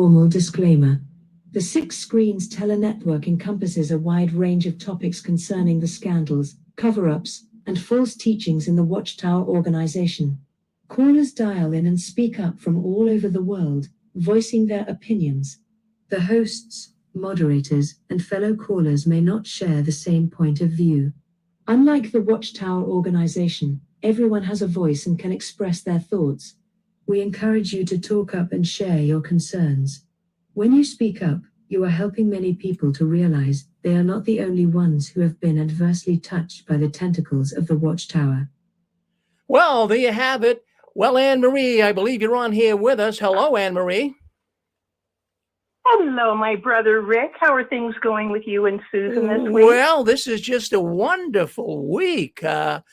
Formal disclaimer. The 6 Screens Telenetwork encompasses a wide range of topics concerning the scandals, cover-ups, and false teachings in the Watchtower organization. Callers dial in and speak up from all over the world, voicing their opinions. The hosts, moderators, and fellow callers may not share the same point of view. Unlike the Watchtower organization, everyone has a voice and can express their thoughts. We encourage you to talk up and share your concerns. When you speak up, you are helping many people to realize they are not the only ones who have been adversely touched by the tentacles of the Watchtower. Well, there you have it. Well, Anne-Marie, I believe you're on here with us. Hello, Anne-Marie. Hello, my brother Rick. How are things going with you and Susan this week? Well, this is just a wonderful week. I'm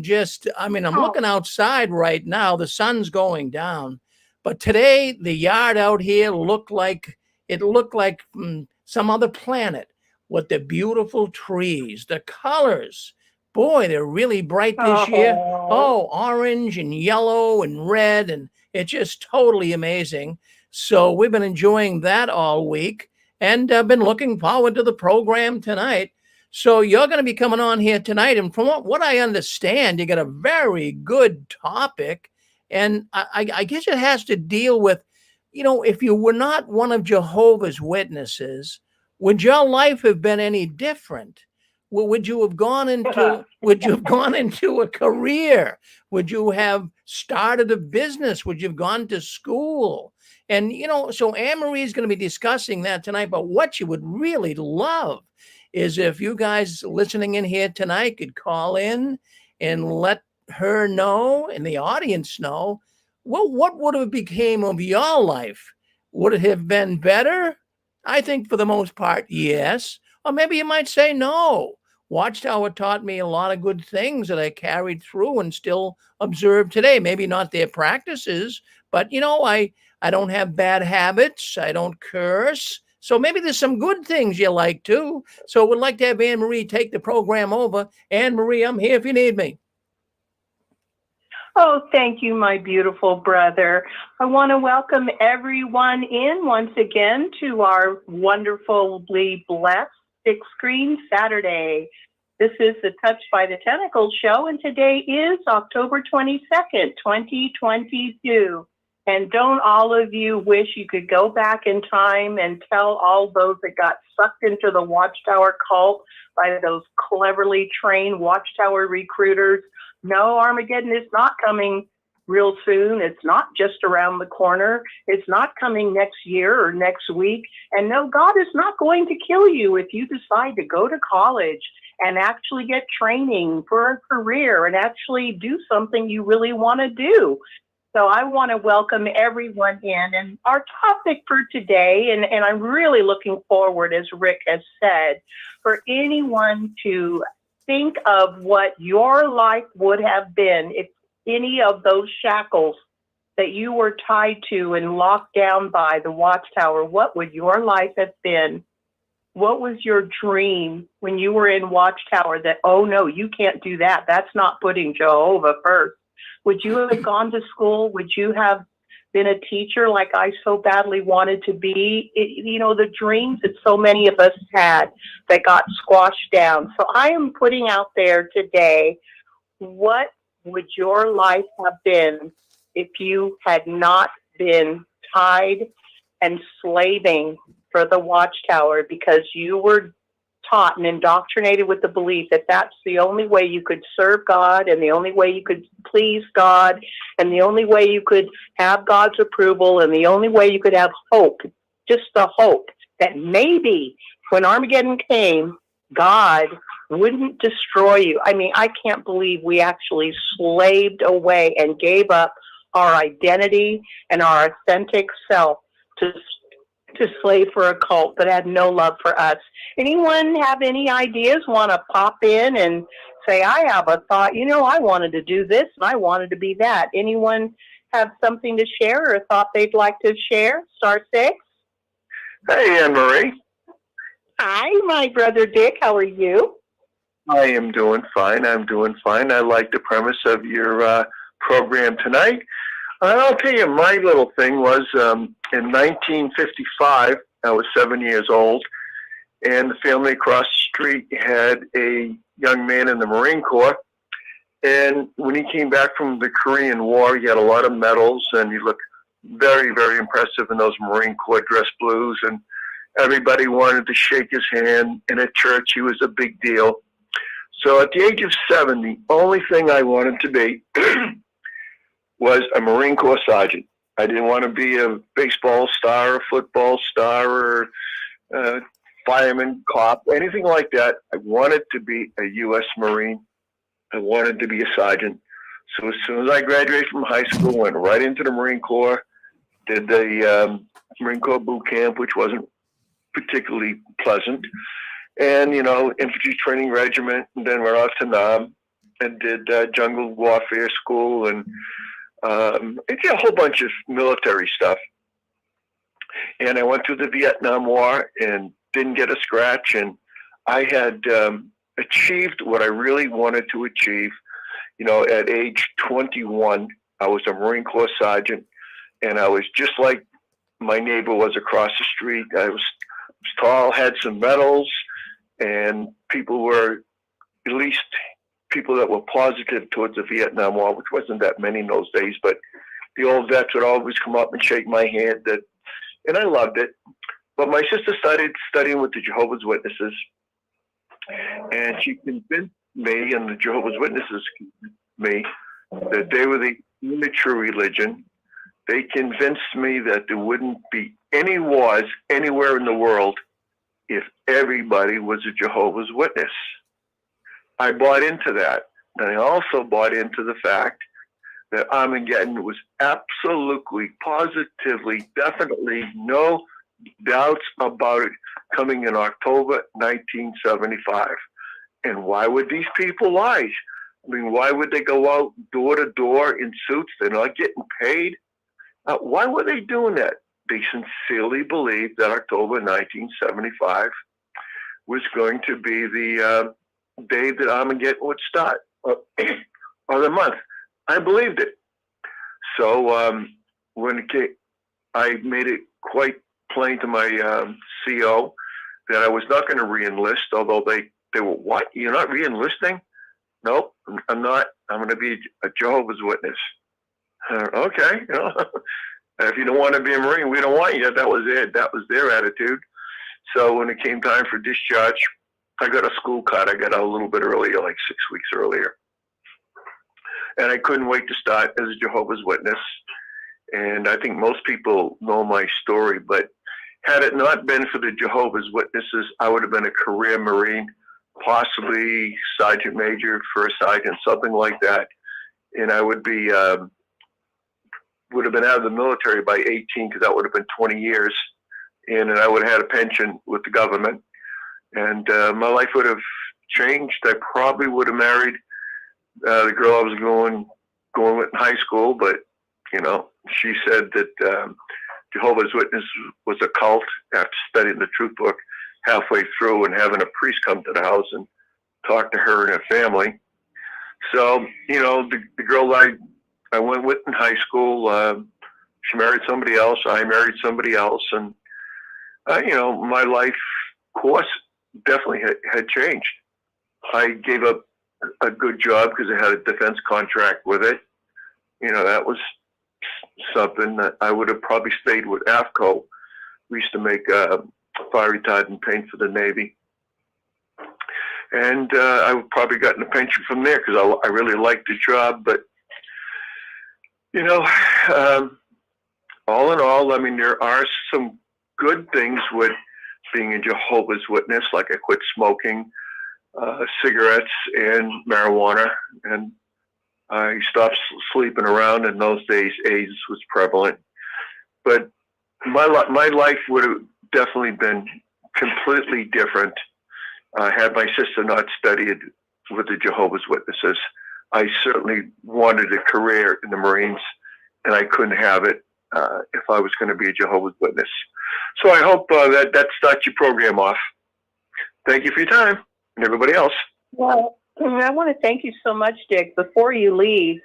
looking outside right now. The sun's going down. But today, the yard out here looked like some other planet with the beautiful trees, the colors. Boy, they're really bright this year. Oh, orange and yellow and red, and it's just totally amazing. So we've been enjoying that all week, and I've been looking forward to the program tonight. So you're going to be coming on here tonight, and from what I understand, you got a very good topic, and I guess it has to deal with, if you were not one of Jehovah's Witnesses, would your life have been any different? Would you have gone into a career? Would you have started a business? Would you have gone to school? And, so Anne-Marie is going to be discussing that tonight. But what you would really love is if you guys listening in here tonight could call in and let her know and the audience know, well, what would have became of your life? Would it have been better? I think for the most part, yes. Or maybe you might say no. Watchtower taught me a lot of good things that I carried through and still observe today. Maybe not their practices, but I don't have bad habits. I don't curse. So maybe there's some good things you like too. So we'd like to have Anne-Marie take the program over. Anne-Marie, I'm here if you need me. Oh, thank you, my beautiful brother. I want to welcome everyone in once again to our wonderfully blessed 6 Screen Saturday. This is the Touched by the Tentacles show, and today is October 22nd, 2022. And don't all of you wish you could go back in time and tell all those that got sucked into the Watchtower cult by those cleverly trained Watchtower recruiters, no, Armageddon is not coming real soon. It's not just around the corner. It's not coming next year or next week. And no, God is not going to kill you if you decide to go to college and actually get training for a career and actually do something you really want to do. So I want to welcome everyone in. And our topic for today, and I'm really looking forward, as Rick has said, for anyone to think of what your life would have been if any of those shackles that you were tied to and locked down by the Watchtower, what would your life have been? What was your dream when you were in Watchtower that, oh no, you can't do that. That's not putting Jehovah first. Would you have gone to school? Would you have been a teacher like I so badly wanted to be? The dreams that so many of us had that got squashed down. So I am putting out there today, what would your life have been if you had not been tied and slaving for the Watchtower because you were taught and indoctrinated with the belief that that's the only way you could serve God and the only way you could please God and the only way you could have God's approval and the only way you could have hope, just the hope that maybe when Armageddon came, God wouldn't destroy you. I mean, I can't believe we actually slaved away and gave up our identity and our authentic self to slave for a cult that had no love for us. Anyone have any ideas, want to pop in and say, I have a thought, I wanted to do this and I wanted to be that. Anyone have something to share or a thought they'd like to share? Star 6. Hey, Anne-Marie. Hi, my brother Dick. How are you? I am doing fine. I like the premise of your program tonight. I'll tell you, my little thing was in 1955, I was 7 years old, and the family across the street had a young man in the Marine Corps. And when he came back from the Korean War, he had a lot of medals, and he looked very, very impressive in those Marine Corps dress blues. And everybody wanted to shake his hand. And at church, he was a big deal. So at the age of 7, the only thing I wanted to be was a Marine Corps sergeant. I didn't want to be a baseball star, a football star, or fireman, cop, anything like that. I wanted to be a U.S. Marine. I wanted to be a sergeant. So as soon as I graduated from high school, went right into the Marine Corps, did the Marine Corps boot camp, which wasn't particularly pleasant, and, infantry training regiment, and then went off to Nam and did jungle warfare school, and did a whole bunch of military stuff. And I went through the Vietnam War and didn't get a scratch, and I had achieved what I really wanted to achieve. At age 21, I was a Marine Corps sergeant, and I was just like my neighbor was across the street. I was tall, had some medals, and people were, at least people that were positive towards the Vietnam War, which wasn't that many in those days, but the old vets would always come up and shake my hand, and I loved it. But my sister started studying with the Jehovah's Witnesses, and she convinced me, and the Jehovah's Witnesses convinced me, that they were the only true religion. They convinced me that there wouldn't be any wars anywhere in the world if everybody was a Jehovah's Witness. I bought into that. And I also bought into the fact that Armageddon was absolutely, positively, definitely no doubts about it coming in October 1975. And why would these people lie? I mean, why would they go out door to door in suits? They're not getting paid. Why were they doing that? They sincerely believed that October 1975 was going to be the day that Armageddon would start, or the month. I believed it. So when it came, I made it quite plain to my CO that I was not going to re-enlist, although they were, what? You're not re-enlisting? Nope, I'm not. I'm going to be a Jehovah's Witness. Okay. If you don't want to be a Marine, we don't want you. That was it. That was their attitude. So when it came time for discharge, I got a school card. I got out a little bit earlier, like 6 weeks earlier. And I couldn't wait to start as a Jehovah's Witness. And I think most people know my story, but had it not been for the Jehovah's Witnesses, I would have been a career Marine, possibly sergeant major, first sergeant, something like that. And I would be, would have been out of the military by 18, because that would have been 20 years. And I would have had a pension with the government. And my life would have changed. I probably would have married the girl I was going with in high school, but she said that Jehovah's Witness was a cult after studying the Truth Book halfway through and having a priest come to the house and talk to her and her family. So, the girl I went with in high school, she married somebody else. I married somebody else. And, my life course definitely had changed. I gave up a good job because I had a defense contract with it. That was something that I would have probably stayed with AFCO. We used to make fire retardant paint for the Navy. And I would probably gotten a pension from there because I really liked the job. But, all in all, I mean, there are some good things with being a Jehovah's Witness, like I quit smoking cigarettes and marijuana, and I stopped sleeping around. In those days, AIDS was prevalent. But my life would have definitely been completely different had my sister not studied with the Jehovah's Witnesses. I certainly wanted a career in the Marines, and I couldn't have it if I was going to be a Jehovah's Witness. So I hope that starts your program off. Thank you for your time, and everybody else. Well, I want to thank you so much, Dick. Before you leave,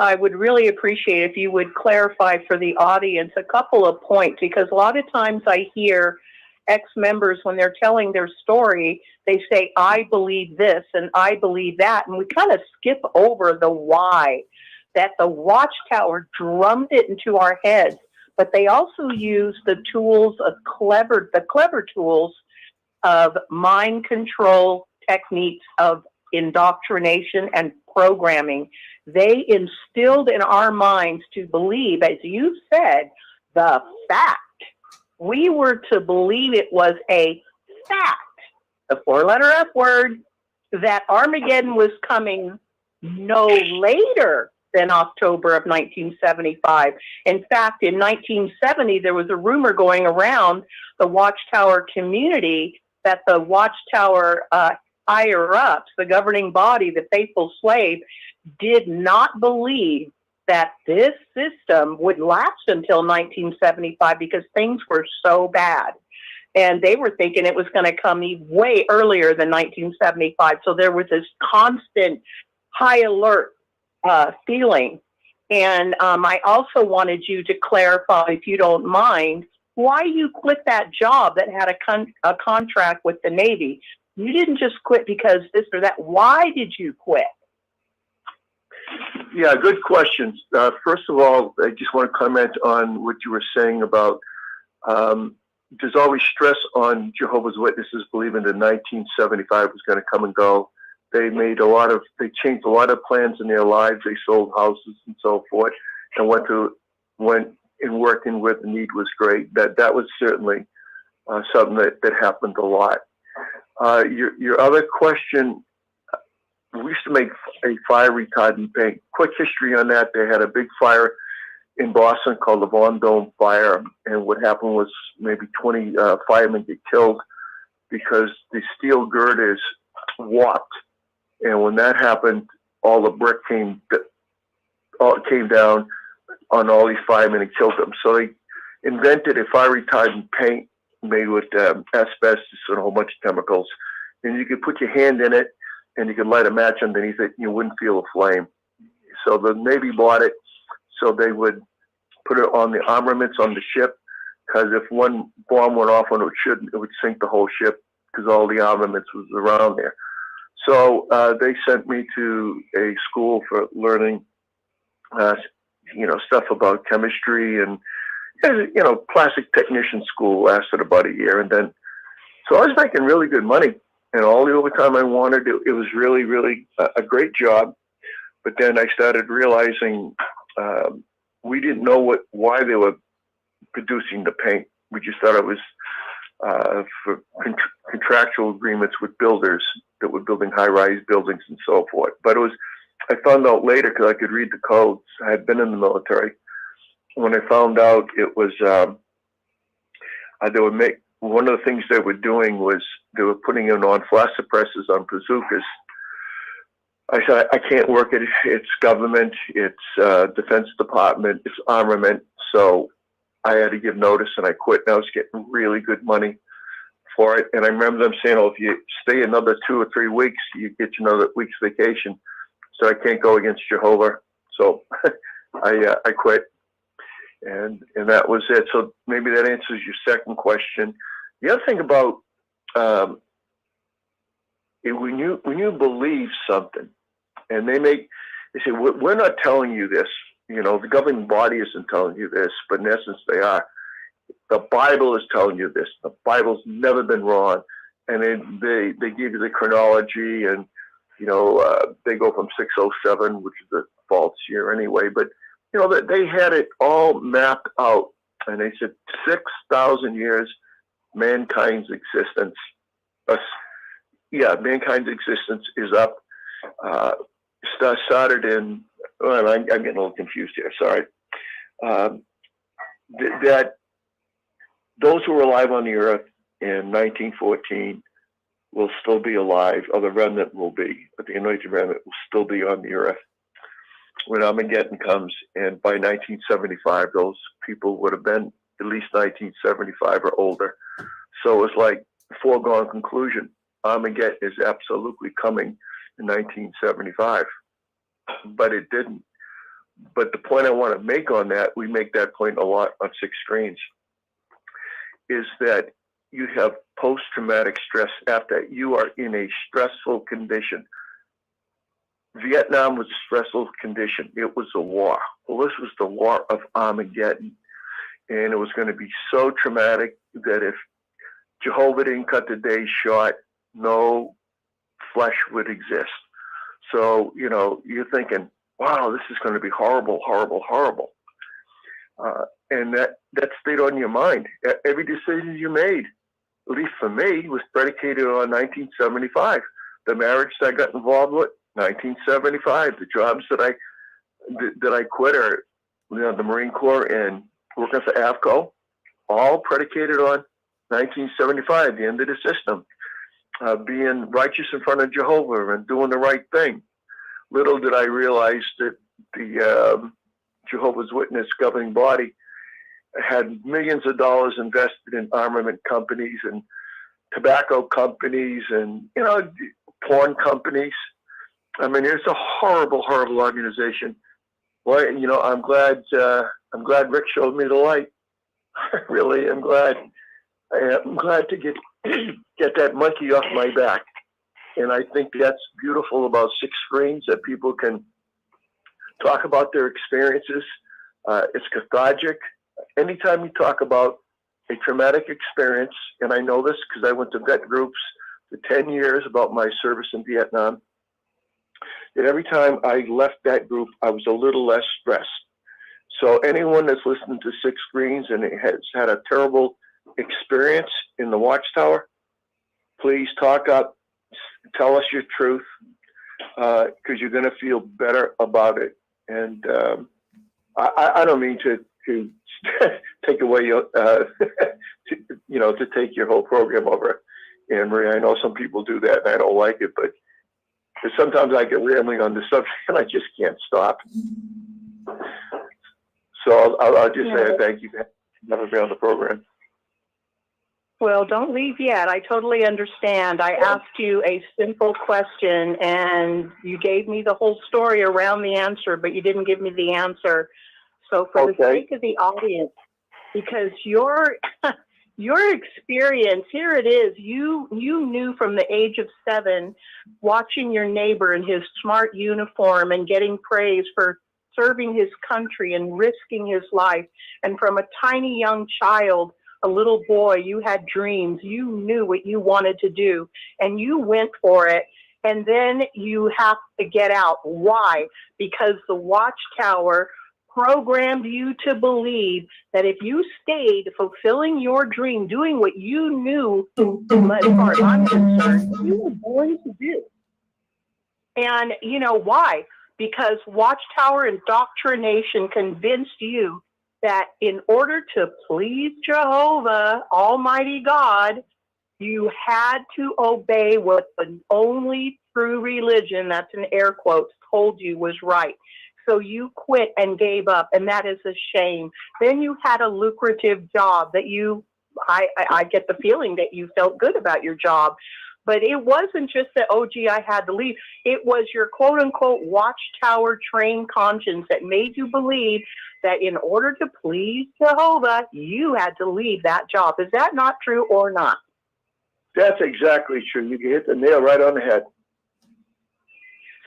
I would really appreciate if you would clarify for the audience a couple of points, because a lot of times I hear ex-members, when they're telling their story, they say, I believe this and I believe that, and we kind of skip over the why, that the Watchtower drummed it into our heads, but they also use the tools of the clever tools of mind control techniques of indoctrination and programming. They instilled in our minds to believe, as you said, the fact. We were to believe it was a fact, the four-letter F word, that Armageddon was coming no later than October of 1975. In fact, in 1970, there was a rumor going around the Watchtower community that the Watchtower higher-ups, the governing body, the faithful slave, did not believe that this system would last until 1975 because things were so bad. And they were thinking it was going to come way earlier than 1975. So there was this constant high alert feeling. And I also wanted you to clarify, if you don't mind, why you quit that job that had a contract with the Navy. You didn't just quit because this or that. Why did you quit? Yeah, good questions. First of all, I just want to comment on what you were saying about there's always stress on Jehovah's Witnesses believing that 1975 was going to come and go. They changed a lot of plans in their lives. They sold houses and so forth, and went in working where the need was great. That was certainly something that happened a lot. Your other question. We used to make a fire retardant paint. Quick history on that. They had a big fire in Boston called the Von Dome Fire. And what happened was maybe 20 firemen get killed because the steel girders warped. And when that happened, all the brick came down on all these firemen and killed them. So they invented a fire retardant paint made with asbestos and a whole bunch of chemicals. And you could put your hand in it, and you could light a match underneath it, and you wouldn't feel a flame. So the Navy bought it, so they would put it on the armaments on the ship, because if one bomb went off when it shouldn't, it would sink the whole ship, because all the armaments was around there. So they sent me to a school for learning, stuff about chemistry, and plastic technician school lasted about a year, and then so I was making really good money. And all the overtime I wanted, it was really, really a great job. But then I started realizing we didn't know why they were producing the paint. We just thought it was for contractual agreements with builders that were building high-rise buildings and so forth. But I found out later, because I could read the codes. I had been in the military. When I found out it was, one of the things they were doing was they were putting in on flash suppressors on bazookas. I said, I can't work it. It's government, it's Defense Department, it's armament. So I had to give notice, and I quit. And I was getting really good money for it. And I remember them saying, if you stay another 2 or 3 weeks, you get another week's vacation. So I can't go against Jehovah. So I quit. And that was it. So maybe that answers your second question. The other thing about when you believe something, and they say, we're not telling you this. The governing body isn't telling you this, but in essence they are. The Bible is telling you this. The Bible's never been wrong. And they give you the chronology, and they go from 607, which is the false year anyway, but they had it all mapped out, and they said 6,000 years, mankind's existence. Mankind's existence is up. Started in. Well, I'm getting a little confused here. Sorry. That those who were alive on the earth in 1914 will still be alive, or the remnant will be, but the anointed remnant will still be on the earth when Armageddon comes. And by 1975, those people would have been at least 1975 or older. So it's like a foregone conclusion. Armageddon is absolutely coming in 1975, but it didn't. But the point I want to make on that, we make that point a lot on Six Screens, is that you have post-traumatic stress after you are in a stressful condition. Vietnam was a stressful condition. It was a war. Well, this was the war of Armageddon. And it was going to be so traumatic that if Jehovah didn't cut the day short, no flesh would exist. So, you know, you're thinking, wow, this is going to be horrible, horrible, horrible. And that stayed on your mind. Every decision you made, at least for me, was predicated on 1975. The marriage that I got involved with, 1975. The jobs that I quit are, you know, the Marine Corps and working for AVCO, all predicated on 1975, the end of the system. Being righteous in front of Jehovah and doing the right thing. Little did I realize that the Jehovah's Witness governing body had millions of dollars invested in armament companies and tobacco companies and, you know, porn companies. I mean, it's a horrible, horrible organization. Well, you know, I'm glad Rick showed me the light. I really am glad. I'm glad to get that monkey off my back. And I think that's beautiful about Six Screens, that people can talk about their experiences. It's cathartic. Anytime you talk about a traumatic experience, and I know this because I went to vet groups for 10 years about my service in Vietnam, that every time I left that group, I was a little less stressed. So anyone that's listening to Six Screens and has had a terrible experience in the Watchtower, please talk up, tell us your truth, because you're going to feel better about it. And I don't mean to take away your, to take your whole program over, Anne Marie. I know some people do that, and I don't like it, but sometimes I get rambling on the subject, and I just can't stop. So I'll just say thank you for having me on the program. Well, don't leave yet. I totally understand. I asked you a simple question, and you gave me the whole story around the answer, but you didn't give me the answer. So for the sake of the audience, because your experience, here it is, you knew from the age of 7, watching your neighbor in his smart uniform and getting praise for serving his country and risking his life. And from a tiny young child, a little boy, you had dreams. You knew what you wanted to do, and you went for it. And then you have to get out. Why? Because the Watchtower programmed you to believe that if you stayed fulfilling your dream, doing what you knew, as far as I'm concerned, you were born to do. And you know why? Because Watchtower indoctrination convinced you that in order to please Jehovah, Almighty God, you had to obey what the only true religion, that's in air quotes, told you was right. So you quit and gave up, and that is a shame. Then you had a lucrative job that I get the feeling that you felt good about your job. But it wasn't just that, oh, gee, I had to leave. It was your quote-unquote Watchtower trained conscience that made you believe that in order to please Jehovah, you had to leave that job. Is that not true or not? That's exactly true. You hit the nail right on the head.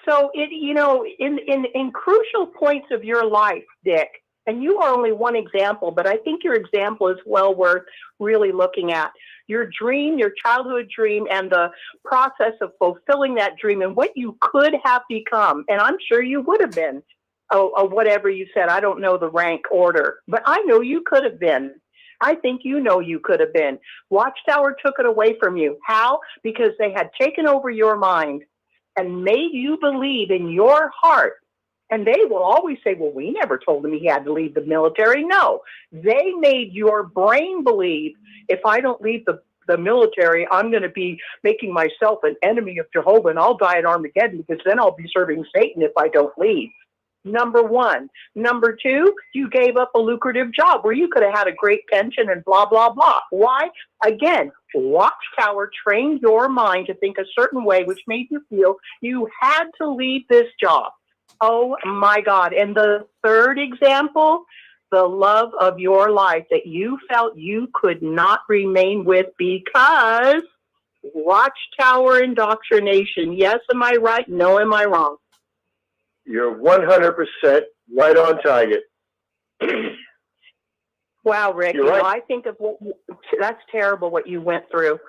So, in crucial points of your life, Dick, and you are only one example, but I think your example is well worth really looking at. Your dream, your childhood dream, and the process of fulfilling that dream and what you could have become. And I'm sure you would have been, whatever you said. I don't know the rank order, but I know you could have been. I think you know you could have been. Watchtower took it away from you. How? Because they had taken over your mind and made you believe in your heart. And they will always say, well, we never told him he had to leave the military. No, they made your brain believe, if I don't leave the military, I'm going to be making myself an enemy of Jehovah, and I'll die at Armageddon, because then I'll be serving Satan if I don't leave. Number one. Number two, you gave up a lucrative job where you could have had a great pension and blah, blah, blah. Why? Again, Watchtower trained your mind to think a certain way, which made you feel you had to leave this job. Oh my God. And the third example, the love of your life that you felt you could not remain with because Watchtower indoctrination. Yes, am I right? No, am I wrong? You're 100% right on target. Wow, Rick, You're you know, right. I think of that's terrible what you went through.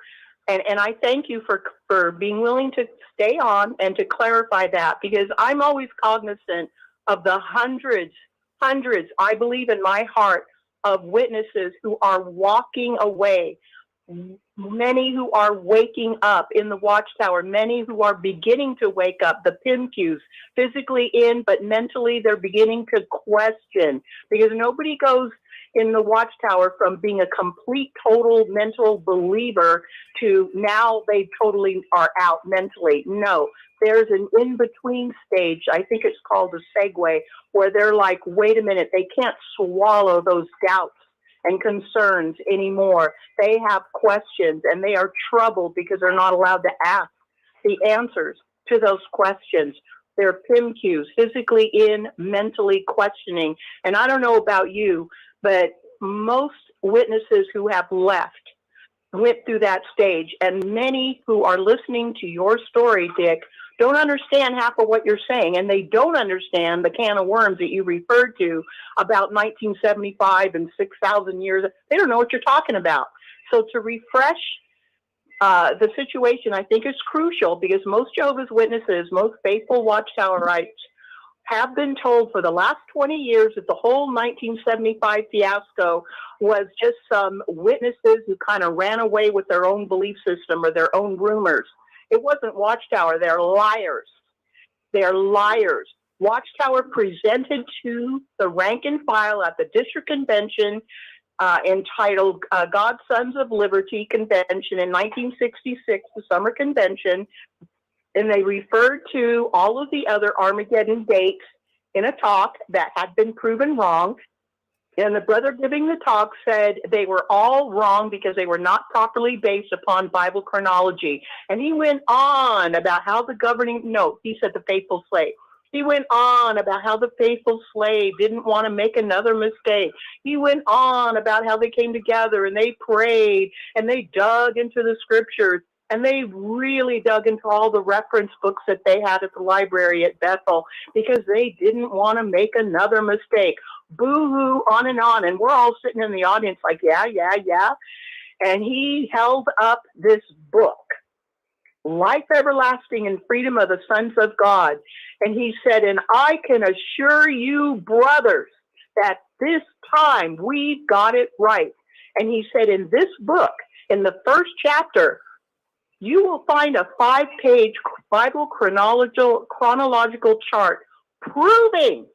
And I thank you for being willing to stay on and to clarify that, because I'm always cognizant of the hundreds, I believe in my heart, of witnesses who are walking away, many who are waking up in the Watchtower, many who are beginning to wake up, the PIMQs, physically in, but mentally they're beginning to question, because nobody goes in the Watchtower from being a complete, total mental believer to now they totally are out mentally. No, there's an in-between stage. I think it's called a segue, where they're like, wait a minute, they can't swallow those doubts and concerns anymore. They have questions and they are troubled because they're not allowed to ask the answers to those questions. They're PIMQs, physically in, mentally questioning. And I don't know about you, but most witnesses who have left went through that stage. And many who are listening to your story, Dick, don't understand half of what you're saying. And they don't understand the can of worms that you referred to about 1975 and 6,000 years. They don't know what you're talking about. So to refresh the situation, I think, is crucial, because most Jehovah's Witnesses, most faithful Watchtowerites, have been told for the last 20 years that the whole 1975 fiasco was just some witnesses who kind of ran away with their own belief system or their own rumors. It wasn't Watchtower. They're liars. They're liars. Watchtower presented to the rank and file at the district convention entitled God's Sons of Liberty Convention in 1966, the summer convention, and they referred to all of the other Armageddon dates in a talk that had been proven wrong. And the brother giving the talk said they were all wrong because they were not properly based upon Bible chronology. And he went on about how the he said the faithful slave. He went on about how the faithful slave didn't want to make another mistake. He went on about how they came together and they prayed and they dug into the scriptures. And they really dug into all the reference books that they had at the library at Bethel, because they didn't want to make another mistake. Boo-hoo, on and on. And we're all sitting in the audience like, yeah. And he held up this book, Life Everlasting and Freedom of the Sons of God. And he said, and I can assure you, brothers, that this time we've got it right. And he said, in this book, in the first chapter, you will find a 5-page Bible chronological chart proving,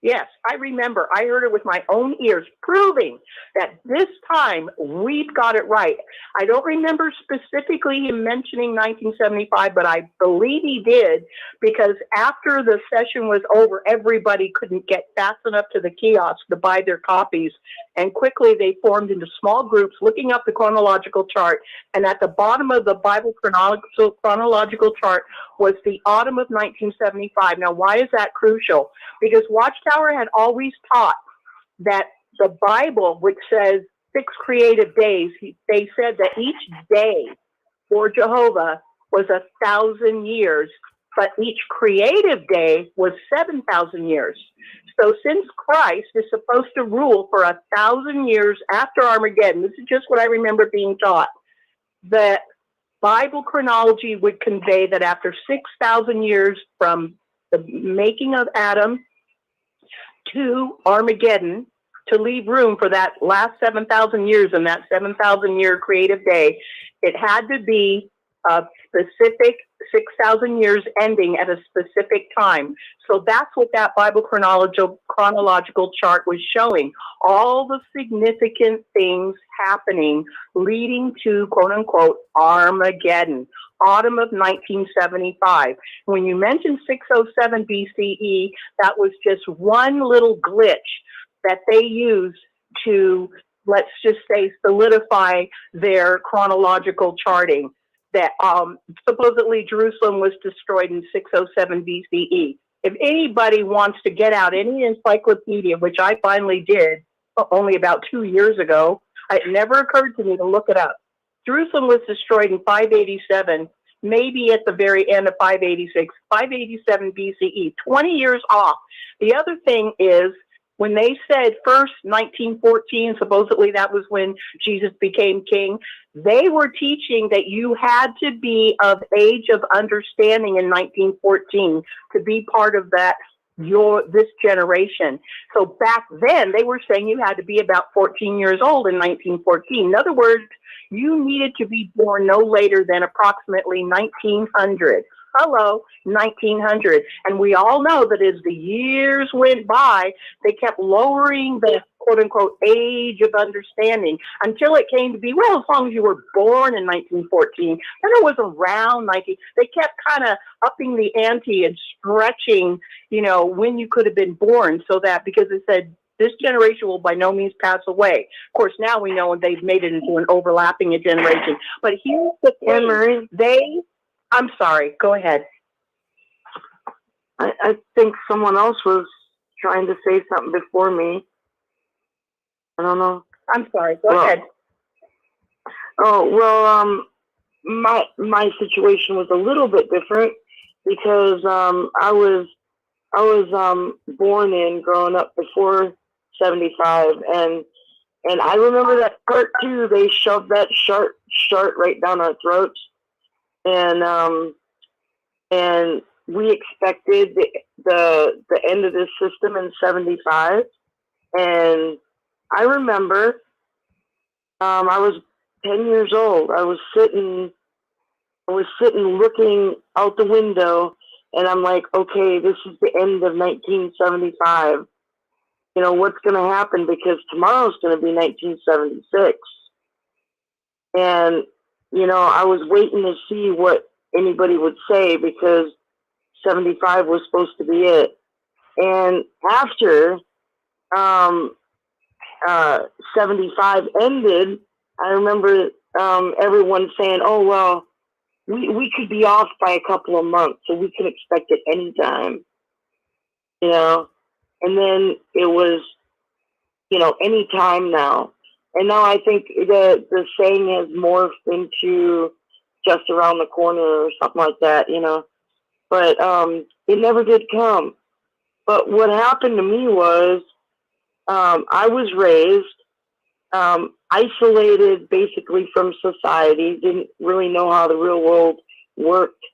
yes, I remember, I heard it with my own ears, proving that this time we've got it right. I don't remember specifically him mentioning 1975, but I believe he did, because after the session was over, everybody couldn't get fast enough to the kiosk to buy their copies. And quickly they formed into small groups looking up the chronological chart. And at the bottom of the Bible chronological chart was the autumn of 1975. Now, why is that crucial? Because Watchtower had always taught that the Bible, which says 6 creative days, they said that each day for Jehovah was 1,000 years, but each creative day was 7,000 years. So since Christ is supposed to rule for 1,000 years after Armageddon, this is just what I remember being taught, that Bible chronology would convey that after 6,000 years from the making of Adam to Armageddon, to leave room for that last 7,000 years and that 7,000 year creative day, it had to be a specific 6,000 years ending at a specific time. So that's what that Bible chronological chart was showing. All the significant things happening leading to, quote unquote, Armageddon, autumn of 1975. When you mentioned 607 BCE, that was just one little glitch that they used to, let's just say, solidify their chronological charting. that supposedly Jerusalem was destroyed in 607 BCE. If anybody wants to get out any encyclopedia, which I finally did only about 2 years ago, it never occurred to me to look it up. Jerusalem was destroyed in 587, maybe at the very end of 586, 587 BCE, 20 years off. The other thing is, when they said first 1914, supposedly that was when Jesus became king, they were teaching that you had to be of age of understanding in 1914 to be part of that, this generation. So back then they were saying you had to be about 14 years old in 1914. In other words, you needed to be born no later than approximately 1900. Hello, 1900. And we all know that as the years went by, they kept lowering the quote unquote age of understanding until it came to be, well, as long as you were born in 1914, then it was around 19. They kept kind of upping the ante and stretching, when you could have been born, so that, because it said, this generation will by no means pass away. Of course, now we know they've made it into an overlapping generation. But here's the thing. I'm sorry, go ahead. I think someone else was trying to say something before me. I don't know. I'm sorry, go ahead. Oh, well, my situation was a little bit different because I was born in growing up before 75, and I remember that part too. They shoved that shart right down our throats, and we expected the end of this system in 75. And I remember I was 10 years old. I was sitting looking out the window, and I'm like, okay, this is the end of 1975. What's going to happen, because tomorrow's going to be 1976. And, I was waiting to see what anybody would say, because 75 was supposed to be it. And after 75 ended, I remember everyone saying, oh, well, we could be off by a couple of months, so we can expect it anytime. And then it was, any time now. And now I think the saying has morphed into just around the corner or something like that, But it never did come. But what happened to me was I was raised isolated basically from society, didn't really know how the real world worked.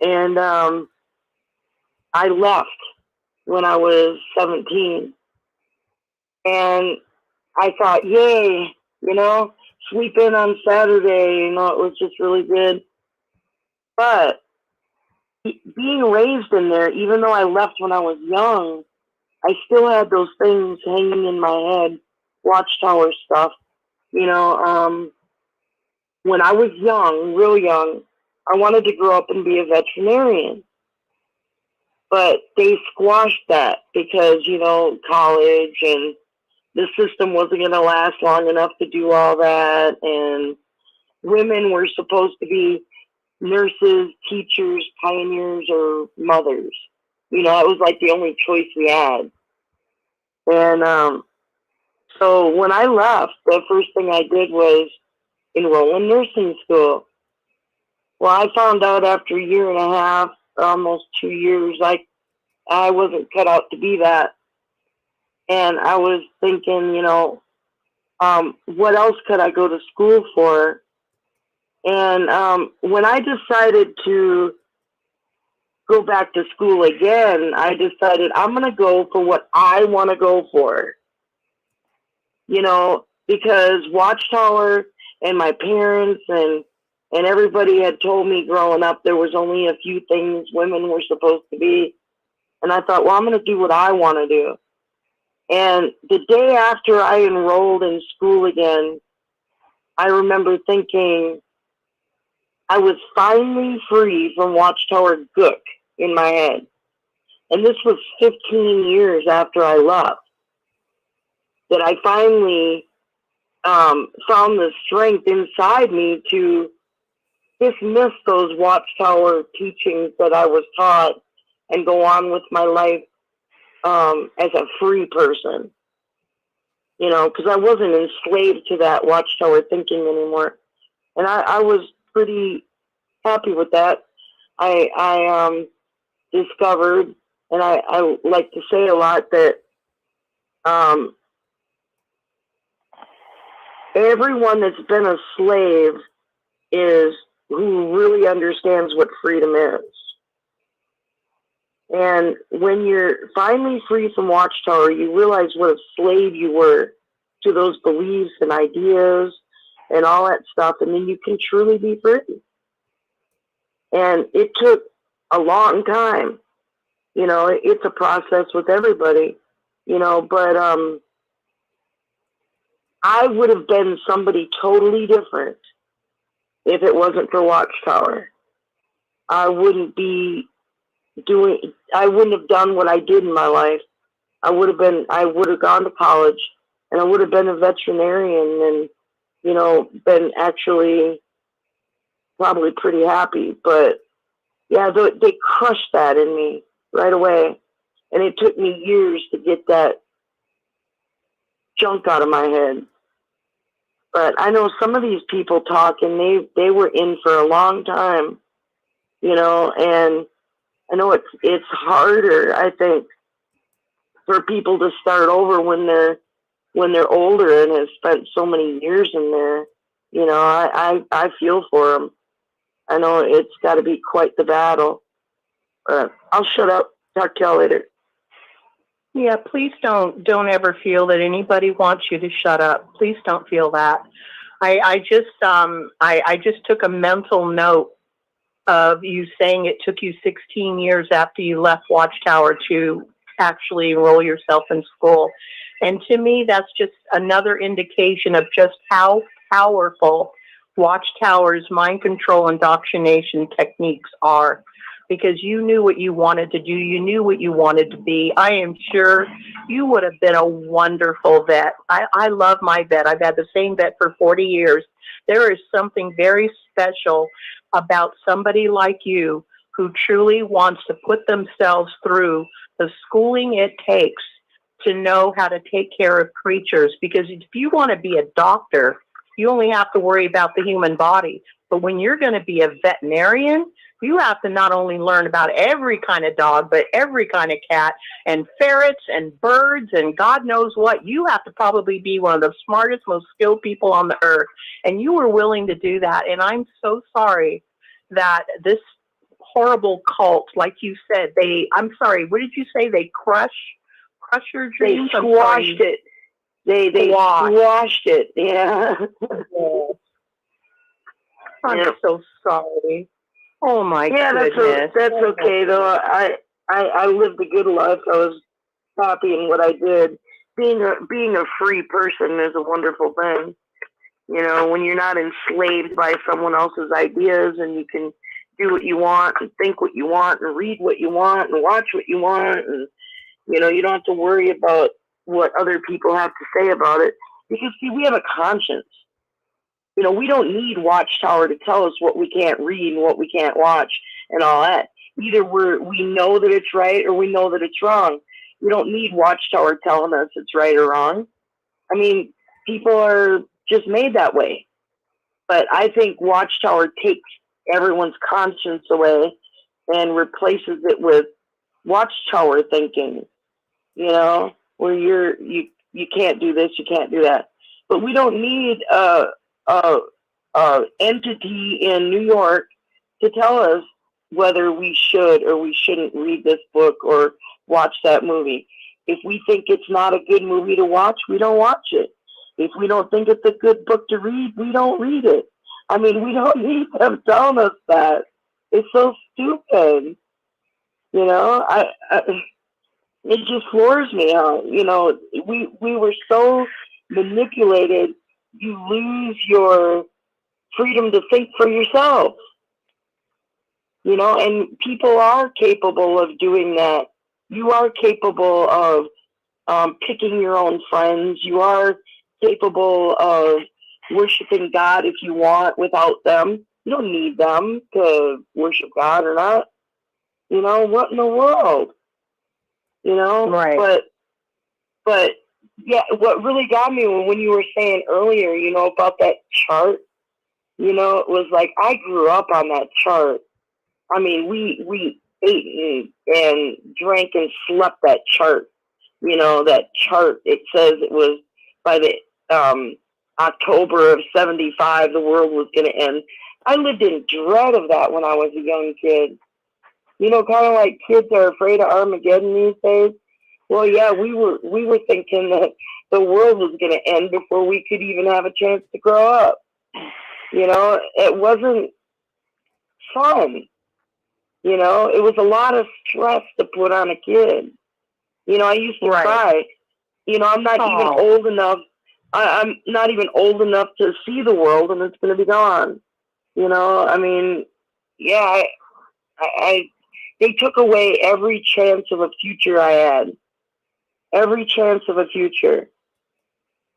And I left when I was 17. And I thought, yay, sleep in on Saturday, it was just really good. But being raised in there, even though I left when I was young, I still had those things hanging in my head, Watchtower stuff. When I was young, real young, I wanted to grow up and be a veterinarian. But they squashed that because, college and the system wasn't going to last long enough to do all that. And women were supposed to be nurses, teachers, pioneers, or mothers. It was like the only choice we had. And so when I left, the first thing I did was enroll in nursing school. Well, I found out after a year and a half, almost 2 years, I wasn't cut out to be that. And I was thinking, what else could I go to school for? And when I decided to go back to school again, I decided I'm going to go for what I want to go for. Because Watchtower and my parents and everybody had told me growing up there was only a few things women were supposed to be. And I thought, well, I'm going to do what I want to do. And the day after I enrolled in school again, I remember thinking I was finally free from Watchtower Gook in my head. And this was 15 years after I left, that I finally found the strength inside me to dismiss those Watchtower teachings that I was taught and go on with my life as a free person, you know, because I wasn't enslaved to that Watchtower thinking anymore. And I was pretty happy with that. I discovered, and I like to say a lot, that everyone that's been a slave is who really understands what freedom is. And when you're finally free from Watchtower, you realize what a slave you were to those beliefs and ideas and all that stuff, and then you can truly be free. And it took a long time. You know, it's a process with everybody, you know, but I would have been somebody totally different if it wasn't for Watchtower. I wouldn't have done what I did in my life. I would have gone to college, and I would have been a veterinarian and, you know, been actually probably pretty happy. But yeah, they crushed that in me right away. And it took me years to get that junk out of my head. But I know some of these people talk, and they were in for a long time, you know, and I know it's harder, I think, for people to start over when they're older and have spent so many years in there. You know, I feel for them. I know it's got to be quite the battle. I'll shut up. Talk to y'all later. Yeah, please don't ever feel that anybody wants you to shut up. Please don't feel that. I just took a mental note of you saying it took you 16 years after you left Watchtower to actually enroll yourself in school. And to me, that's just another indication of just how powerful Watchtower's mind control indoctrination techniques are. Because you knew what you wanted to do. You knew what you wanted to be. I am sure you would have been a wonderful vet. I love my vet. I've had the same vet for 40 years. There is something very special about somebody like you who truly wants to put themselves through the schooling it takes to know how to take care of creatures. Because if you want to be a doctor, you only have to worry about the human body. But when you're going to be a veterinarian, you have to not only learn about every kind of dog, but every kind of cat and ferrets and birds and God knows what. You have to probably be one of the smartest, most skilled people on the earth. And you were willing to do that. And I'm so sorry that this horrible cult, like you said, I'm sorry, what did you say? They crush your dreams? They squashed it. They squashed it. Yeah. I'm so sorry. Oh my goodness. That's okay though. I lived a good life. I was happy in what I did. Being a free person is a wonderful thing. You know, when you're not enslaved by someone else's ideas, and you can do what you want and think what you want and read what you want and watch what you want, and you know, you don't have to worry about what other people have to say about it, because see, we have a conscience. You know, we don't need Watchtower to tell us what we can't read and what we can't watch and all that. Either we know that it's right or we know that it's wrong. We don't need Watchtower telling us it's right or wrong. I mean, people are just made that way. But I think Watchtower takes everyone's conscience away and replaces it with Watchtower thinking, you know, where you can't do this, you can't do that. But we don't need entity in New York to tell us whether we should or we shouldn't read this book or watch that movie. If we think it's not a good movie to watch, we don't watch it. If we don't think it's a good book to read, we don't read it. I mean, we don't need them telling us that. It's so stupid. You know, it just floors me how, you know, we were so manipulated. You lose your freedom to think for yourself, you know, and people are capable of doing that. You are capable of picking your own friends. You are capable of worshiping God if you want without them. You don't need them to worship God or not. You know, what in the world? You know? Right. But yeah, what really got me when you were saying earlier, you know, about that chart, you know, it was like I grew up on that chart. I mean, we ate and drank and slept that chart. You know, that chart, it says it was by the October of 75, the world was going to end. I lived in dread of that when I was a young kid. You know, kind of like kids are afraid of Armageddon these days. Well, yeah, we were thinking that the world was going to end before we could even have a chance to grow up. You know, it wasn't fun. You know, it was a lot of stress to put on a kid. You know, I used to cry. You know, I'm not even old enough. I'm not even old enough to see the world, and it's going to be gone. You know, I mean, yeah, they took away every chance of a future I had. Every chance of a future.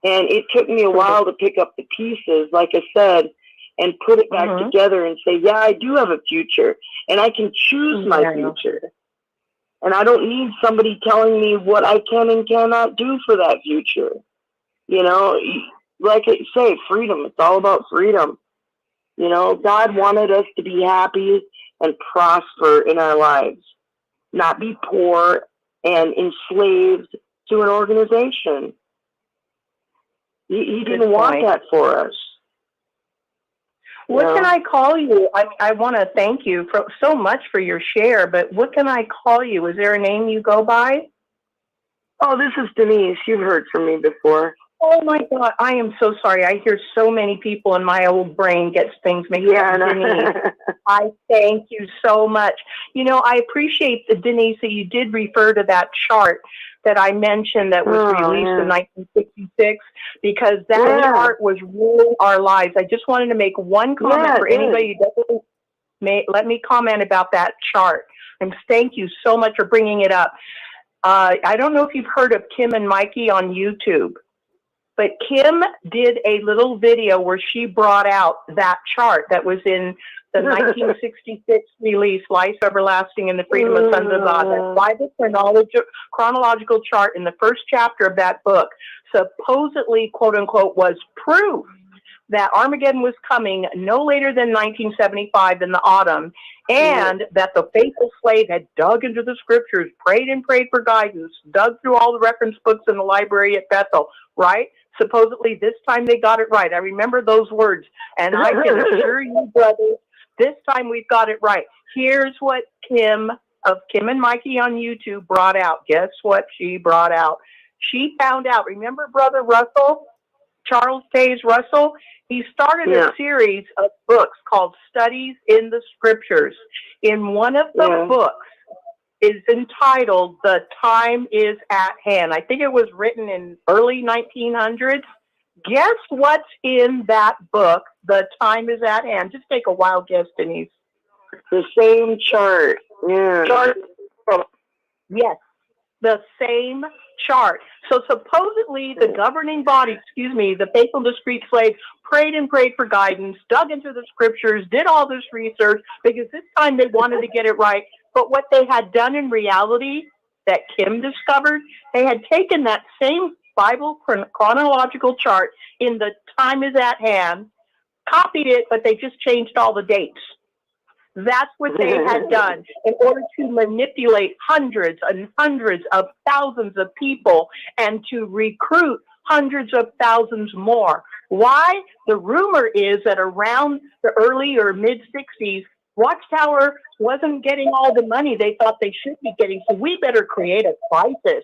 And it took me a while to pick up the pieces, like I said, and put it back together and say, yeah, I do have a future, and I can choose my future. And I don't need somebody telling me what I can and cannot do for that future. You know, like I say, freedom. It's all about freedom. You know, God wanted us to be happy and prosper in our lives, not be poor and enslaved to an organization. He didn't want that for us. What can I call you? I want to thank you so much for your share, but what can I call you? Is there a name you go by? Oh, this is Denise. You've heard from me before. Oh, my God. I am so sorry. I hear so many people in my old brain gets things mixed up. Denise, I thank you so much. You know, I appreciate, Denise, that you did refer to that chart that I mentioned that was released in 1966, because that chart was ruling our lives. I just wanted to make one comment for anybody who doesn't let me comment about that chart. And thank you so much for bringing it up. I don't know if you've heard of Kim and Mikey on YouTube, but Kim did a little video where she brought out that chart that was in the 1966 release, Life Everlasting and the Freedom of Sons of God. That Bible chronological chart in the first chapter of that book supposedly, quote unquote, was proof that Armageddon was coming no later than 1975 in the autumn, and that the faithful slave had dug into the scriptures, prayed and prayed for guidance, dug through all the reference books in the library at Bethel, right? Supposedly this time they got it right. I remember those words, and I can assure you, brothers, this time we've got it right. Here's what Kim and Mikey on YouTube brought out. Guess what she brought out? She found out, remember Brother Russell, Charles Taze Russell? He started a series of books called Studies in the Scriptures. In one of the books is entitled The Time is at Hand. I think it was written in early 1900s. Guess what's in that book, The Time is at Hand? Just take a wild guess, Denise. The same chart. Yes, the same chart. So supposedly the governing body, the faithful discreet slave, prayed and prayed for guidance, dug into the scriptures, did all this research, because this time they wanted to get it right. But what they had done in reality, that Kim discovered, they had taken that same Bible chronological chart in The Time is at Hand, copied it, but they just changed all the dates. That's what they had done in order to manipulate hundreds and hundreds of thousands of people and to recruit hundreds of thousands more. Why? The rumor is that around the early or mid-60s, Watchtower wasn't getting all the money they thought they should be getting, so we better create a crisis.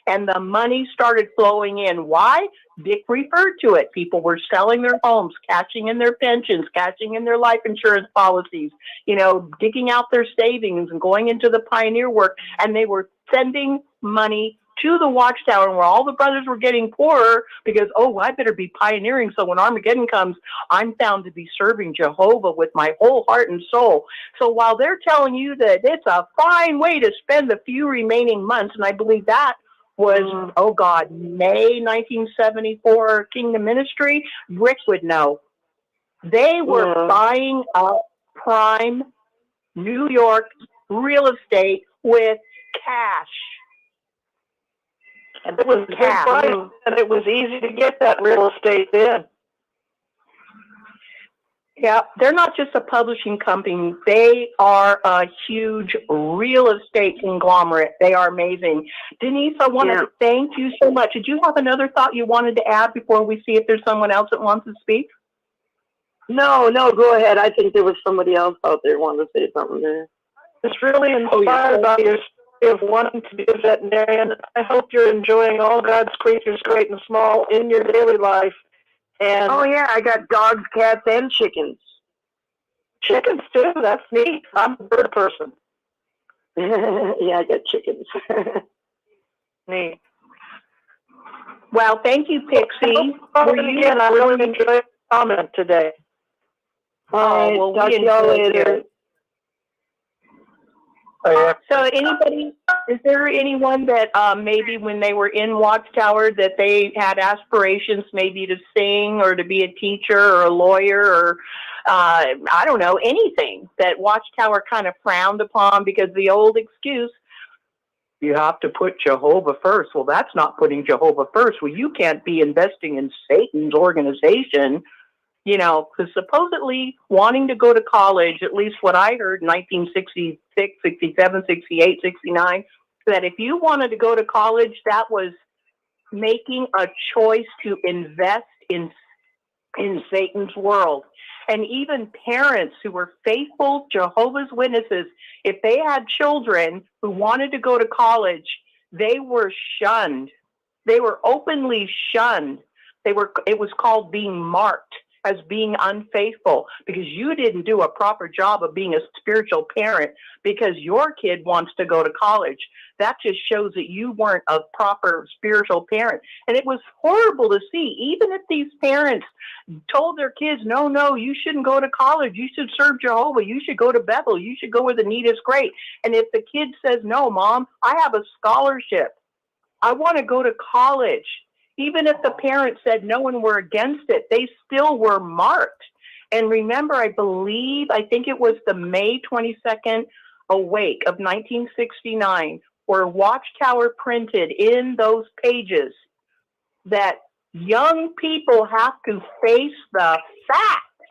And the money started flowing in. Why? Dick referred to it. People were selling their homes, cashing in their pensions, cashing in their life insurance policies, digging out their savings and going into the pioneer work. And they were sending money to the Watchtower, where all the brothers were getting poorer because, I better be pioneering. So when Armageddon comes, I'm found to be serving Jehovah with my whole heart and soul. So while they're telling you that it's a fine way to spend the few remaining months, and I believe that was, May 1974 Kingdom Ministry, Rick would know. They were buying up prime New York real estate with cash. And it was good price, and it was easy to get that real estate then. Yeah, they're not just a publishing company. They are a huge real estate conglomerate. They are amazing. Denise, I wanted to thank you so much. Did you have another thought you wanted to add before we see if there's someone else that wants to speak? No, go ahead. I think there was somebody else out there who wanted to say something there. It's really inspired by your story of wanting to be a veterinarian. I hope you're enjoying all God's creatures, great and small, in your daily life. And I got dogs, cats, and chickens. Chickens too. That's neat. I'm a bird person. Yeah, I got chickens. Neat. Well, thank you, Pixie. Again, I really enjoyed the comment today. All right, well, talk to y'all later. So is there anyone that maybe when they were in Watchtower that they had aspirations maybe to sing or to be a teacher or a lawyer or I don't know, anything that Watchtower kind of frowned upon because the old excuse, you have to put Jehovah first. Well, that's not putting Jehovah first. Well, you can't be investing in Satan's organization. You know, because supposedly wanting to go to college, at least what I heard in 1966, 67, 68, 69, that if you wanted to go to college, that was making a choice to invest in Satan's world. And even parents who were faithful Jehovah's Witnesses, if they had children who wanted to go to college, they were shunned. They were openly shunned. It was called being marked as being unfaithful because you didn't do a proper job of being a spiritual parent because your kid wants to go to college. That just shows that you weren't a proper spiritual parent. And it was horrible to see, even if these parents told their kids, no, you shouldn't go to college. You should serve Jehovah. You should go to Bethel. You should go where the need is great. And if the kid says, no, Mom, I have a scholarship. I want to go to college. Even if the parents said no and were against it, they still were marked. And remember, I think it was the May 22nd Awake of 1969, where Watchtower printed in those pages that young people have to face the fact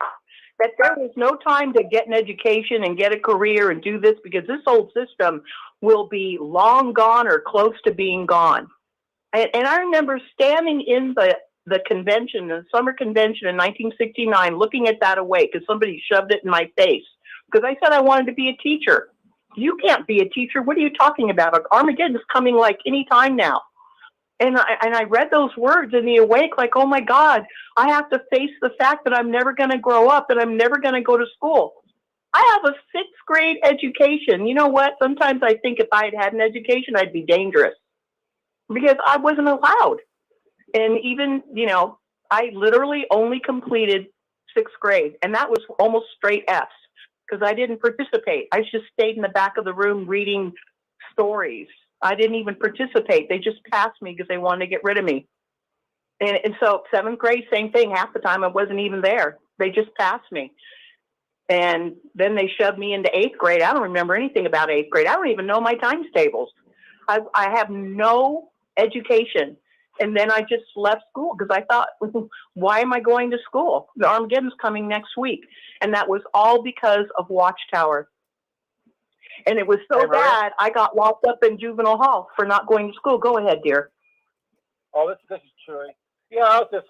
that there is no time to get an education and get a career and do this because this old system will be long gone or close to being gone. And I remember standing in the convention, the summer convention in 1969, looking at that awake because somebody shoved it in my face because I said I wanted to be a teacher. You can't be a teacher. What are you talking about? Armageddon is coming like any time now. And I read those words in the awake like, oh my God, I have to face the fact that I'm never going to grow up, that I'm never going to go to school. I have a 6th grade education. You know what? Sometimes I think if I had an education, I'd be dangerous. Because I wasn't allowed. And even, I literally only completed 6th grade. And that was almost straight Fs because I didn't participate. I just stayed in the back of the room reading stories. I didn't even participate. They just passed me because they wanted to get rid of me. And so 7th grade, same thing. Half the time I wasn't even there. They just passed me. And then they shoved me into 8th grade. I don't remember anything about 8th grade. I don't even know my times tables. I have no education. And then I just left school because I thought, why am I going to school? The Armageddon's coming next week. And that was all because of Watchtower. And it was so bad, I got locked up in juvenile hall for not going to school. Go ahead, dear. Oh, this is true. Yeah, it was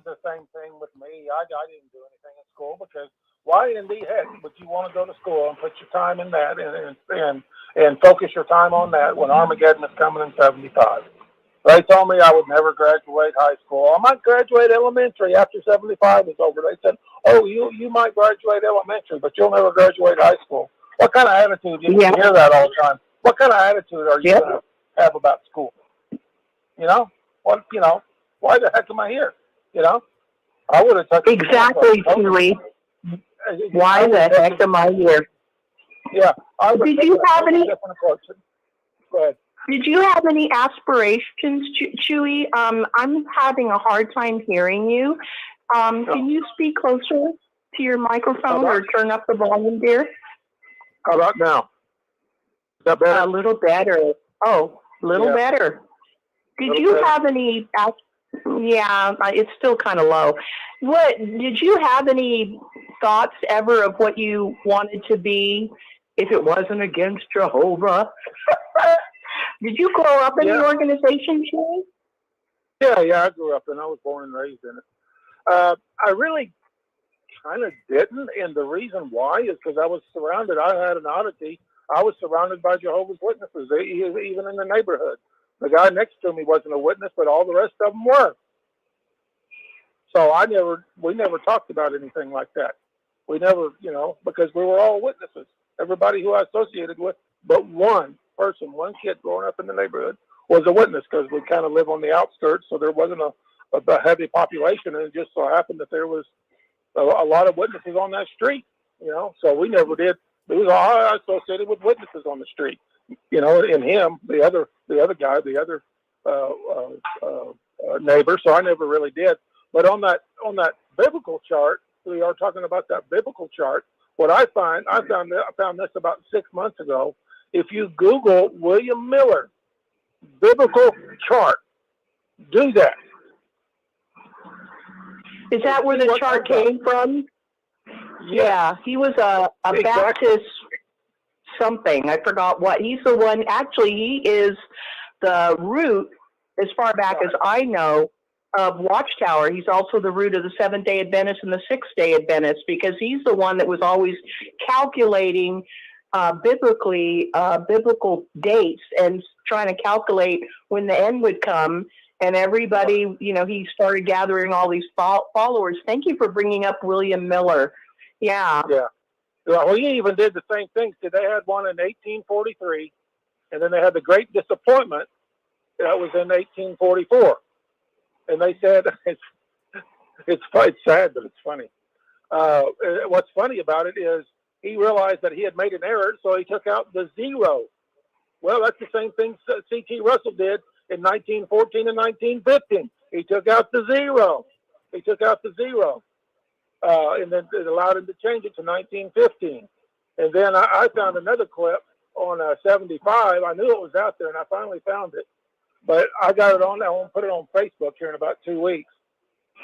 the same thing with me. I didn't do anything in school because why in the heck would you want to go to school and put your time in that and focus your time on that when Armageddon is coming in 75? They told me I would never graduate high school. I might graduate elementary after 75 is over. They said, oh, you might graduate elementary, but you'll never graduate high school. What kind of attitude? You hear that all the time. What kind of attitude are you going to have about school? Why the heck am I here? I would have touched exactly, Chewie. Why the heck am I here? Yeah. Did you have any? Go ahead. Did you have any aspirations, Chewie? I'm having a hard time hearing you. Can you speak closer to your microphone or turn up the volume, dear? How about now? Is that better? A little better. Oh, little better. Did you have any? Yeah, it's still kind of low. What did you have any thoughts ever of what you wanted to be if it wasn't against Jehovah? Did you grow up in the organization, Jay? Yeah, I grew up and I was born and raised in it. I really kind of didn't, and the reason why is because I was surrounded. I had an oddity. I was surrounded by Jehovah's Witnesses, even in the neighborhood. The guy next to me wasn't a witness, but all the rest of them were. So we never talked about anything like that. We never, because we were all witnesses. Everybody who I associated with, but one person, one kid growing up in the neighborhood was a witness because we kind of live on the outskirts, so there wasn't a heavy population, and it just so happened that there was a lot of witnesses on that street, So we never did. It was all associated with witnesses on the street, and him, the other guy, the other neighbor. So I never really did. But on that biblical chart, we are talking about that biblical chart. What I found this about 6 months ago. If you Google William Miller biblical chart, do that. Is that where the chart came from? Yeah, he was a Baptist something. I forgot what. He's the one. Actually, he is the root, as far back as I know, of Watchtower. He's also the root of the Seventh-day Adventists and the Sixth-day Adventists, because he's the one that was always calculating biblical dates and trying to calculate when the end would come. And everybody, he started gathering all these followers. Thank you for bringing up William Miller. Yeah. Yeah. Well, he even did the same thing. So they had one in 1843, and then they had the Great Disappointment. That was in 1844. And they said, it's sad, but it's funny. What's funny about it is he realized that he had made an error, so he took out the zero. Well, that's the same thing C.T. Russell did in 1914 and 1915. He took out the zero. And then it allowed him to change it to 1915. And then I found another clip on 75. I knew it was out there, and I finally found it. But I got it on. I want to put it on Facebook here in about 2 weeks.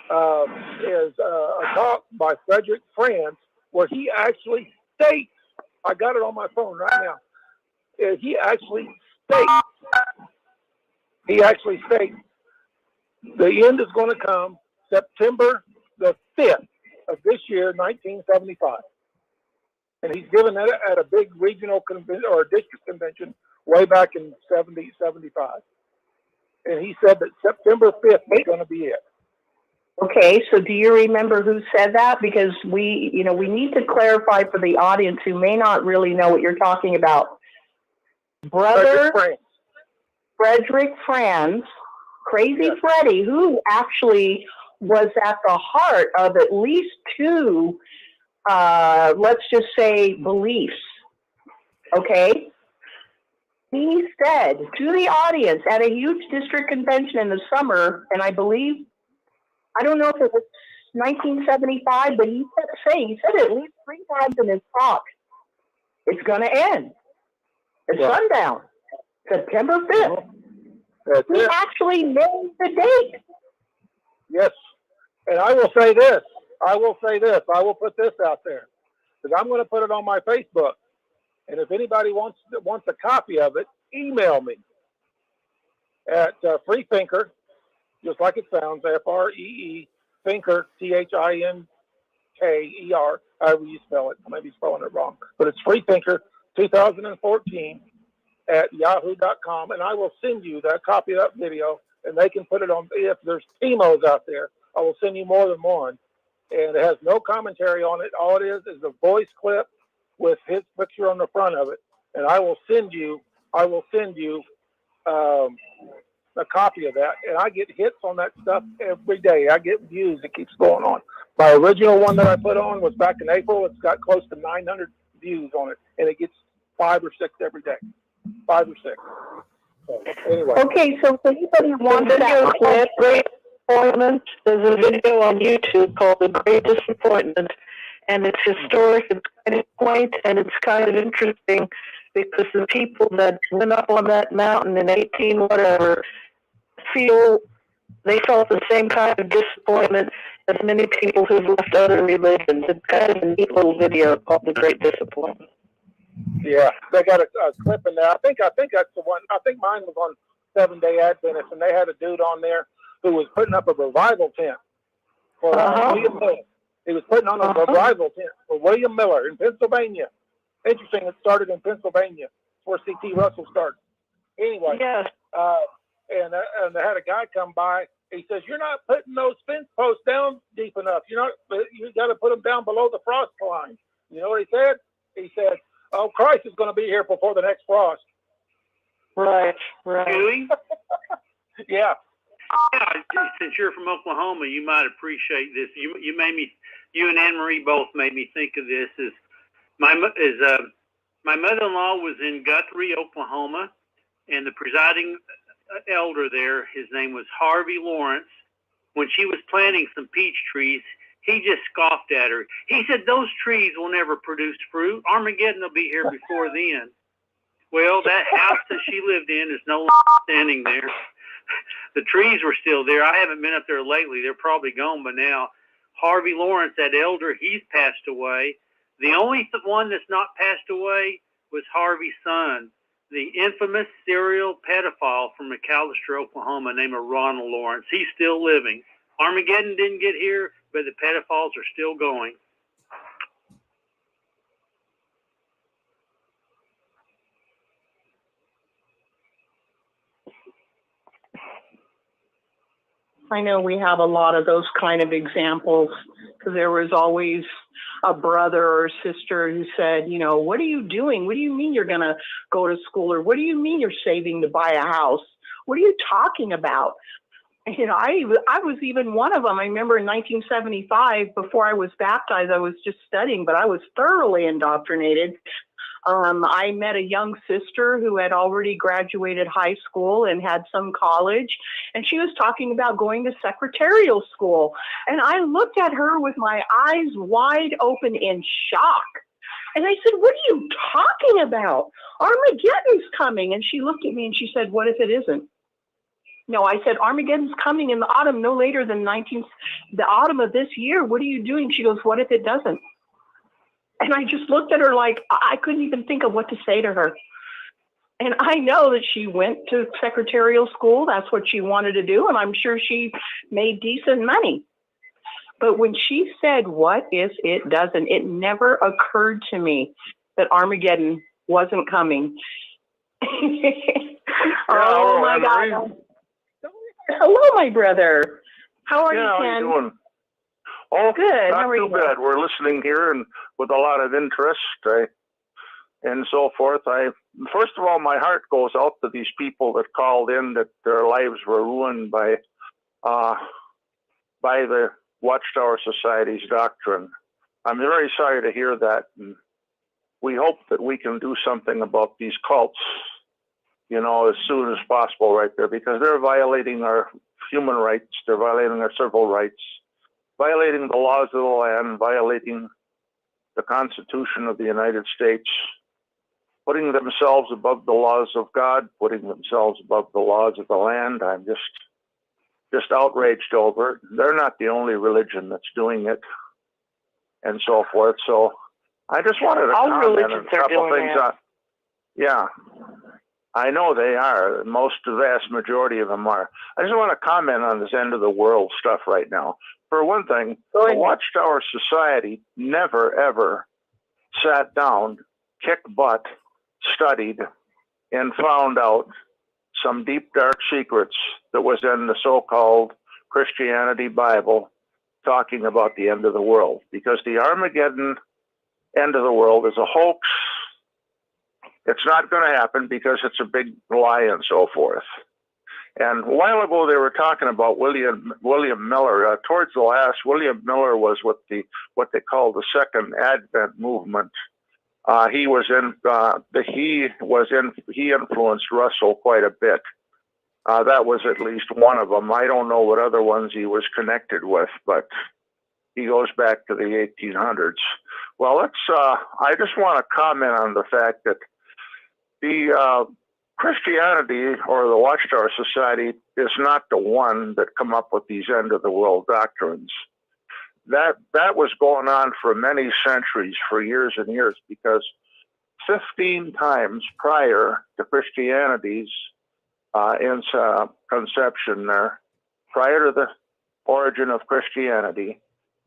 Is a talk by Frederick Franz where he actually states, I got it on my phone right now. He actually states the end is going to come September the 5th of this year, 1975. And he's given that at a big regional convention or a district convention way back in 75. And he said that September 5th is going to be it. Okay, so do you remember who said that? Because we need to clarify for the audience who may not really know what you're talking about. Brother Frederick Franz, Crazy Freddy, who actually was at the heart of at least two, let's just say, beliefs. Okay? He said to the audience at a huge district convention in the summer, and I believe, I don't know if it was 1975, but he said at least 3 times in his talk, it's going to end at sundown, September 5th. He actually named the date. Yes. And I will say this. I will put this out there, because I'm going to put it on my Facebook. And if anybody wants a copy of it, email me at Freethinker, just like it sounds, Free Thinker, THINKER, however you spell it. I may be spelling it wrong, but it's Freethinker 2014 at yahoo.com, and I will send you that copy of that video, and they can put it on. If there's TMOs out there, I will send you more than one, and it has no commentary on it. All it is a voice clip with his picture on the front of it, and I will send you a copy of that, and I get hits on that stuff every day. I get views. It keeps going on. My original one that I put on was back in April. It's got close to 900 views on it, and it gets 5 or 6 every day. 5 or 6. So, anyway. Okay, so if anybody wants that clip, Great Disappointment. There's a video on YouTube called The Great Disappointment, and it's historic, it's kind of quaint, and it's kind of interesting because the people that went up on that mountain in 18 whatever they felt the same kind of disappointment as many people who've left other religions. It's kind of a neat little video called The Great Disappointment. Yeah, they got a clip in there. I think that's the one. I think mine was on 7-Day Adventist, and they had a dude on there who was putting up a revival tent for William Miller. He was putting on a revival tent for William Miller in Pennsylvania. Interesting, it started in Pennsylvania. It's where C.T. Russell started. Anyway, Yes. And they had a guy come by. He says, "You're not putting those fence posts down deep enough. You got to put them down below the frost line." You know what he said? He said, "Oh, Christ is going to be here before the next frost." Right. Dewey? Yeah. Yeah, since you're from Oklahoma, you might appreciate this. You and Anne Marie both made me think of this. My mother-in-law was in Guthrie, Oklahoma, and the presiding elder there, his name was Harvey Lawrence. When she was planting some peach trees, he just scoffed at her. He said, "Those trees will never produce fruit. Armageddon will be here before then." Well, that house that she lived in is no longer standing there. The trees were still there. I haven't been up there lately. They're probably gone by now. Harvey Lawrence, that elder, he's passed away. The only one that's not passed away was Harvey's son, the infamous serial pedophile from McAllister, Oklahoma, named Ronald Lawrence. He's still living. Armageddon didn't get here, but the pedophiles are still going. I know we have a lot of those kind of examples because there was always a brother or sister who said, "What are you doing? What do you mean you're going to go to school? Or what do you mean you're saving to buy a house? What are you talking about?" I was even one of them. I remember in 1975, before I was baptized, I was just studying, but I was thoroughly indoctrinated. I met a young sister who had already graduated high school and had some college, and she was talking about going to secretarial school. And I looked at her with my eyes wide open in shock. And I said, "What are you talking about? Armageddon's coming." And she looked at me and she said, "What if it isn't?" No, I said, "Armageddon's coming in the autumn, no later than the autumn of this year. What are you doing?" She goes, "What if it doesn't?" And I just looked at her like I couldn't even think of what to say to her. And I know that she went to secretarial school. That's what she wanted to do. And I'm sure she made decent money. But when she said, "What if it doesn't?" it never occurred to me that Armageddon wasn't coming. Oh, my God. Hello, my brother. How are you, Ken? How are you doing? Oh, good. Not How are too you? bad. We're listening here and with a lot of interest and so forth. First of all, my heart goes out to these people that called in that their lives were ruined by the Watchtower Society's doctrine. I'm very sorry to hear that. And we hope that we can do something about these cults, as soon as possible right there, because they're violating our human rights. They're violating our civil rights, violating the laws of the land, violating the Constitution of the United States, putting themselves above the laws of God, putting themselves above the laws of the land. I'm just outraged over it. They're not the only religion that's doing it, and so forth. So I just wanted to comment on a couple things. Yeah, I know they are. The vast majority of them are. I just want to comment on this end of the world stuff right now. For one thing, the Watchtower Society never, ever sat down, kicked butt, studied, and found out some deep, dark secrets that was in the so-called Christianity Bible talking about the end of the world. Because the Armageddon end of the world is a hoax. It's not going to happen because it's a big lie and so forth. And a while ago, they were talking about William Miller. Towards the last, William Miller was with what they call the Second Advent movement. He influenced Russell quite a bit. That was at least one of them. I don't know what other ones he was connected with, but he goes back to the 1800s. Well, I just want to comment on the fact that the Christianity or the Watchtower Society is not the one that come up with these end of the world doctrines. That was going on for many centuries, for years and years, because 15 times prior to Christianity's conception there, prior to the origin of Christianity,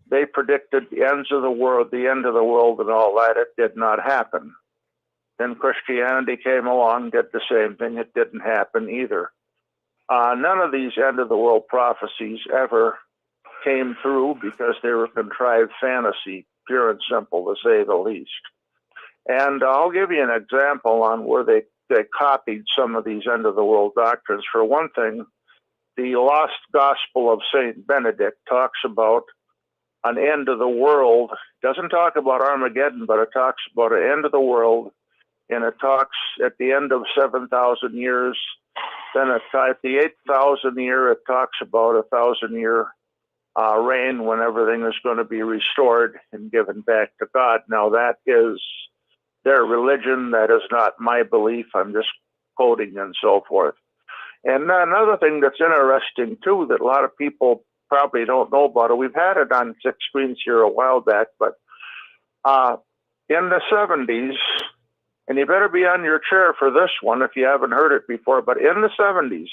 they predicted the ends of the world, the end of the world and all that. It did not happen. Then Christianity came along, did the same thing. It didn't happen either. None of these end of the world prophecies ever came through because they were contrived fantasy, pure and simple, to say the least. And I'll give you an example on where they copied some of these end of the world doctrines. For one thing, the Lost Gospel of Saint Benedict talks about an end of the world. It doesn't talk about Armageddon, but it talks about an end of the world. And it talks at the end of 7,000 years. Then at the 8,000 year, it talks about 1,000-year reign when everything is going to be restored and given back to God. Now that is their religion. That is not my belief. I'm just quoting and so forth. And another thing that's interesting too, that a lot of people probably don't know about it. We've had it on 6 screens here a while back, but in the 70s, and you better be on your chair for this one if you haven't heard it before, but in the 70s,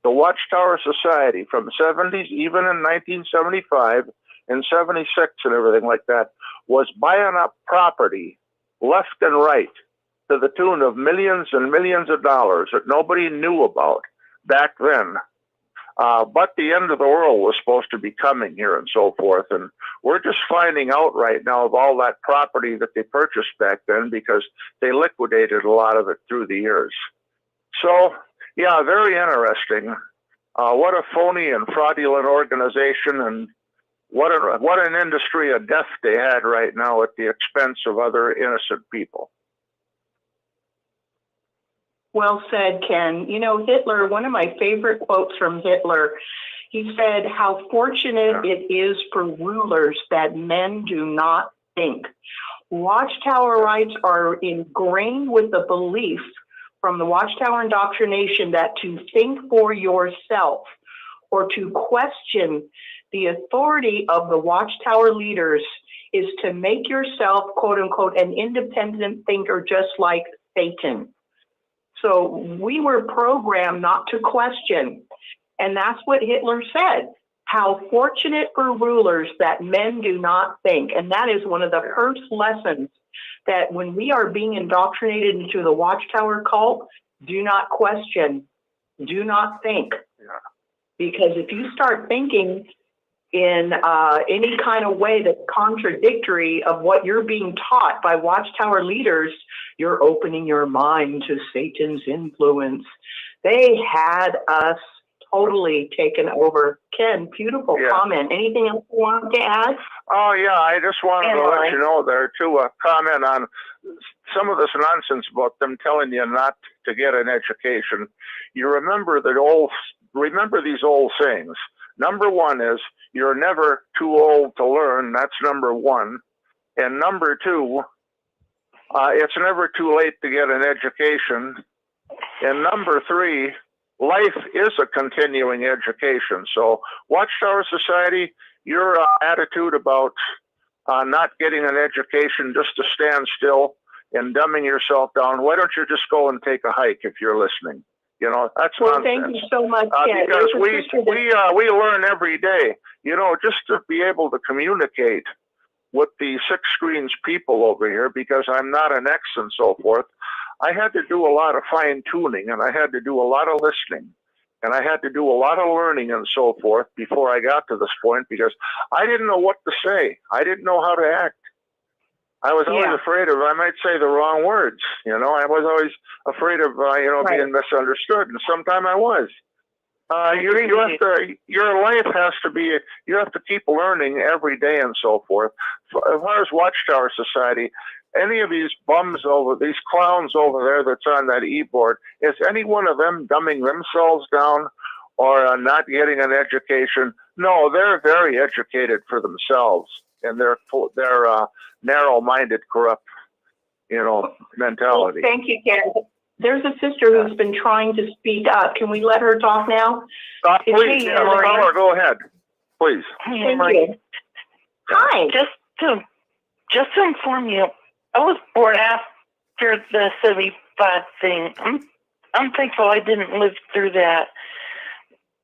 the Watchtower Society from the 70s, even in 1975 and 76 and everything like that, was buying up property left and right to the tune of millions and millions of dollars that nobody knew about back then. But the end of the world was supposed to be coming here and so forth. And we're just finding out right now of all that property that they purchased back then because they liquidated a lot of it through the years. So, yeah, very interesting. What a phony and fraudulent organization, and what an industry of death they had right now at the expense of other innocent people. Well said, Ken. You know, Hitler, one of my favorite quotes from Hitler, he said, "How fortunate it is for rulers that men do not think." Watchtower rights are ingrained with the belief from the Watchtower indoctrination that to think for yourself or to question the authority of the Watchtower leaders is to make yourself, quote unquote, an independent thinker just like Satan. So we were programmed not to question. And that's what Hitler said. How fortunate for rulers that men do not think. And that is one of the first lessons, that when we are being indoctrinated into the Watchtower cult, do not question, do not think. Because if you start thinking in any kind of way that's contradictory of what you're being taught by Watchtower leaders, you're opening your mind to Satan's influence. They had us totally taken over. Ken, beautiful comment. Anything else you want to add? Oh, yeah, I just wanted to let you know there, too, a comment on some of this nonsense about them telling you not to get an education. You remember these old sayings. Number one is, you're never too old to learn. That's number one. And number two, it's never too late to get an education. And number three, life is a continuing education. So Watchtower Society, your attitude about not getting an education just to stand still and dumbing yourself down, why don't you just go and take a hike if you're listening? You know, that's nonsense. Thank you so much, Ken. Because we learn every day. You know, just to be able to communicate with the 6 screens people over here, because I'm not an ex and so forth, I had to do a lot of fine tuning, and I had to do a lot of listening, and I had to do a lot of learning and so forth before I got to this point, because I didn't know what to say. I didn't know how to act. I was always afraid of, I might say the wrong words. You know, I was always afraid of, being misunderstood. And sometime I was. Your life has to be, you have to keep learning every day and so forth. As far as Watchtower Society, any of these bums these clowns over there that's on that e-board, is any one of them dumbing themselves down or not getting an education. No, they're very educated for themselves, and they're narrow-minded, corrupt, mentality. Thank you, Ken. There's a sister who's been trying to speak up. Can we let her talk now? Please, caller, go ahead, please. Thank you. Hi. Just to inform you, I was born after the 75 thing. I'm thankful I didn't live through that.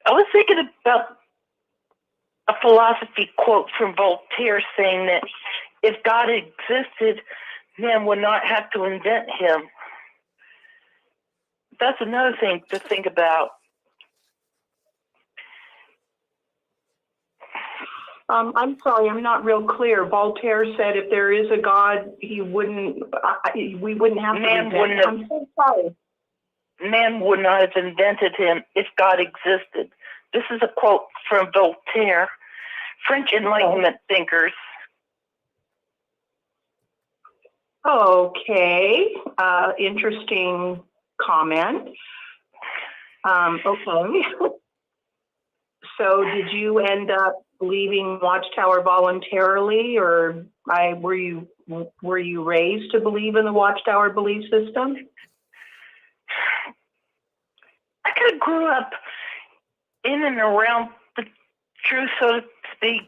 I was thinking about a philosophy quote from Voltaire saying that if God existed, man would not have to invent him. That's another thing to think about. I'm sorry, I'm not real clear. Voltaire said if there is a God, we wouldn't have to invent him. I'm so sorry. Man would not have invented him if God existed. This is a quote from Voltaire, French Enlightenment thinkers. Okay, interesting comment. Okay. So did you end up leaving Watchtower voluntarily, or were you raised to believe in the Watchtower belief system? I kind of grew up in and around the truth, so to speak.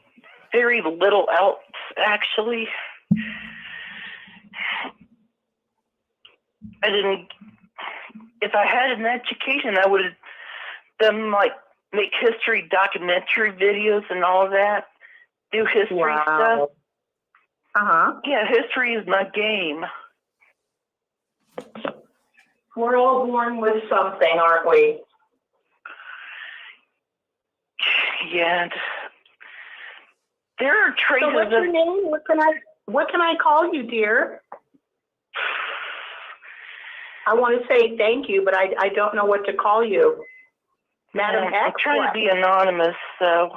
Very little else, actually. I didn't. If I had an education, I would have done make history documentary videos and all of that. Do history stuff. Yeah, history is my game. We're all born with something, aren't we? Yeah. There are traces. So what's your name? What can I call you, dear? I want to say thank you, but I don't know what to call you. Madam X? I'm trying to be anonymous, so.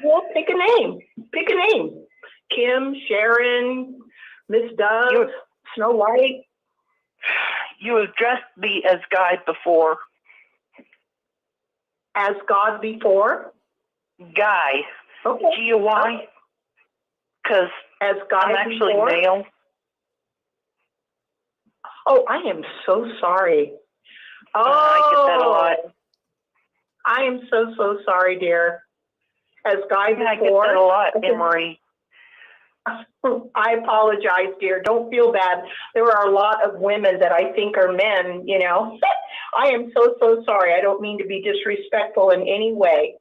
Well, pick a name. Pick a name. Kim, Sharon, Miss Dove, Snow White. You addressed me as God before. As God before? Guy. Okay. G-O-Y. Because as God I'm actually before? male. Oh, I am so sorry. Oh, I get that a lot. I am so sorry, dear. As Guy before? I get that a lot, Emery. I apologize, dear. Don't feel bad. There are a lot of women that I think are men, I am so sorry. I don't mean to be disrespectful in any way.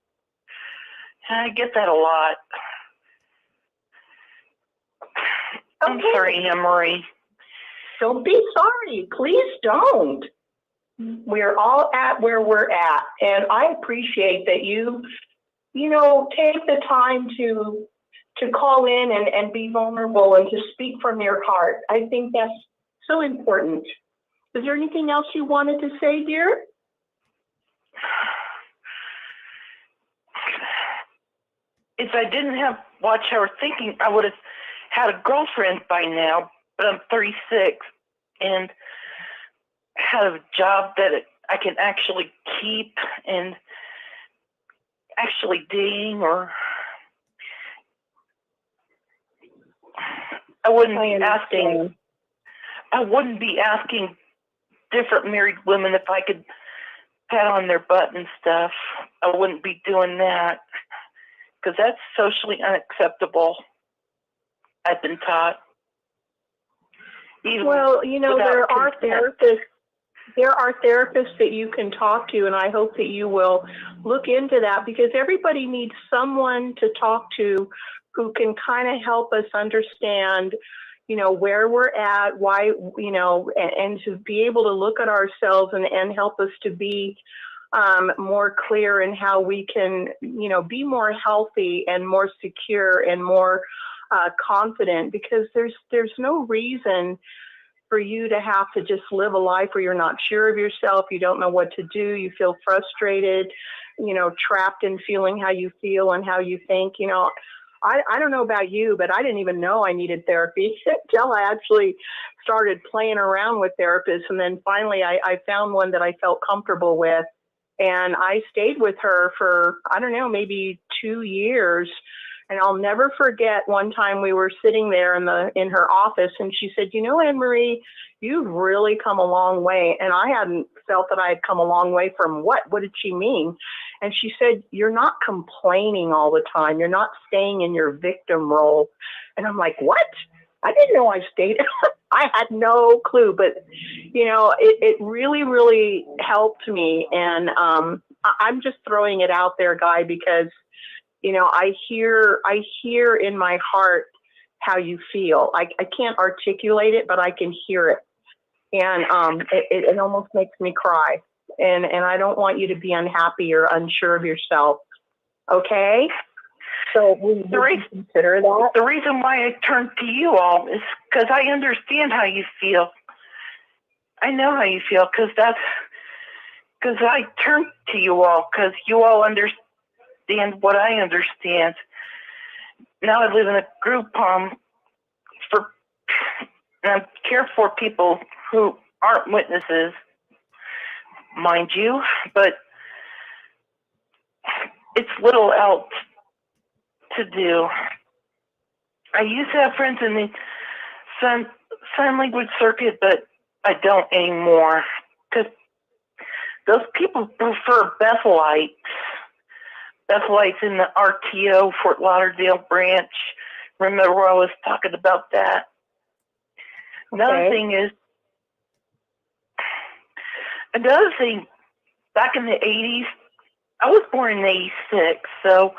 I get that a lot. Okay. I'm sorry, Emery. Don't be sorry. Please don't. We're all at where we're at. And I appreciate that you take the time to call in and be vulnerable and to speak from your heart. I think that's so important. Is there anything else you wanted to say, dear? If I didn't have Watchtower thinking, I would have had a girlfriend by now, but I'm 36 and have a job that I can actually keep and actually dating, or I wouldn't be asking different married women if I could pat on their butt and stuff. I wouldn't be doing that because that's socially unacceptable. I've been taught. Well, there are therapists. There are therapists that you can talk to, and I hope that you will look into that, because everybody needs someone to talk to who can kind of help us understand, where we're at, why, and to be able to look at ourselves and help us to be more clear in how we can, be more healthy and more secure and more confident, because there's no reason for you to have to just live a life where you're not sure of yourself, you don't know what to do, you feel frustrated, trapped in feeling how you feel and how you think. I don't know about you, but I didn't even know I needed therapy until I actually started playing around with therapists. And then finally I found one that I felt comfortable with. And I stayed with her for, I don't know, maybe 2 years. And I'll never forget one time we were sitting there in her office, and she said, you know, Anne Marie, you've really come a long way. And I hadn't felt that I had come a long way from what? What did she mean? And she said, you're not complaining all the time. You're not staying in your victim role. And I'm like, what? I didn't know I stayed. I had no clue, but you know, it really, really helped me. And I'm just throwing it out there, Guy, because you know, I hear in my heart how you feel. I can't articulate it, but I can hear it. And it almost makes me cry. And I don't want you to be unhappy or unsure of yourself. Okay? So we consider that. The reason why I turned to you all is because I understand how you feel. I know how you feel because I turned to you all because you all understand what I understand. Now I live in a group and I care for people who aren't witnesses, mind you, but it's little else to do. I used to have friends in the sign language circuit, but I don't anymore because those people prefer Bethelites. Bethelites in the RTO, Fort Lauderdale branch. Remember I was talking about that? Okay. Another thing, back in the 80s, I was born in 86, so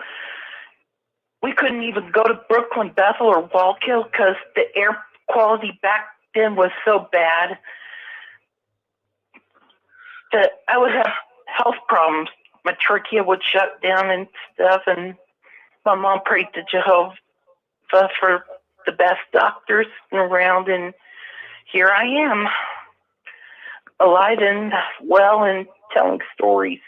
we couldn't even go to Brooklyn, Bethel, or Wallkill because the air quality back then was so bad that I would have health problems. My trachea would shut down and stuff, and my mom prayed to Jehovah for the best doctors around, and here I am, alive and well and telling stories,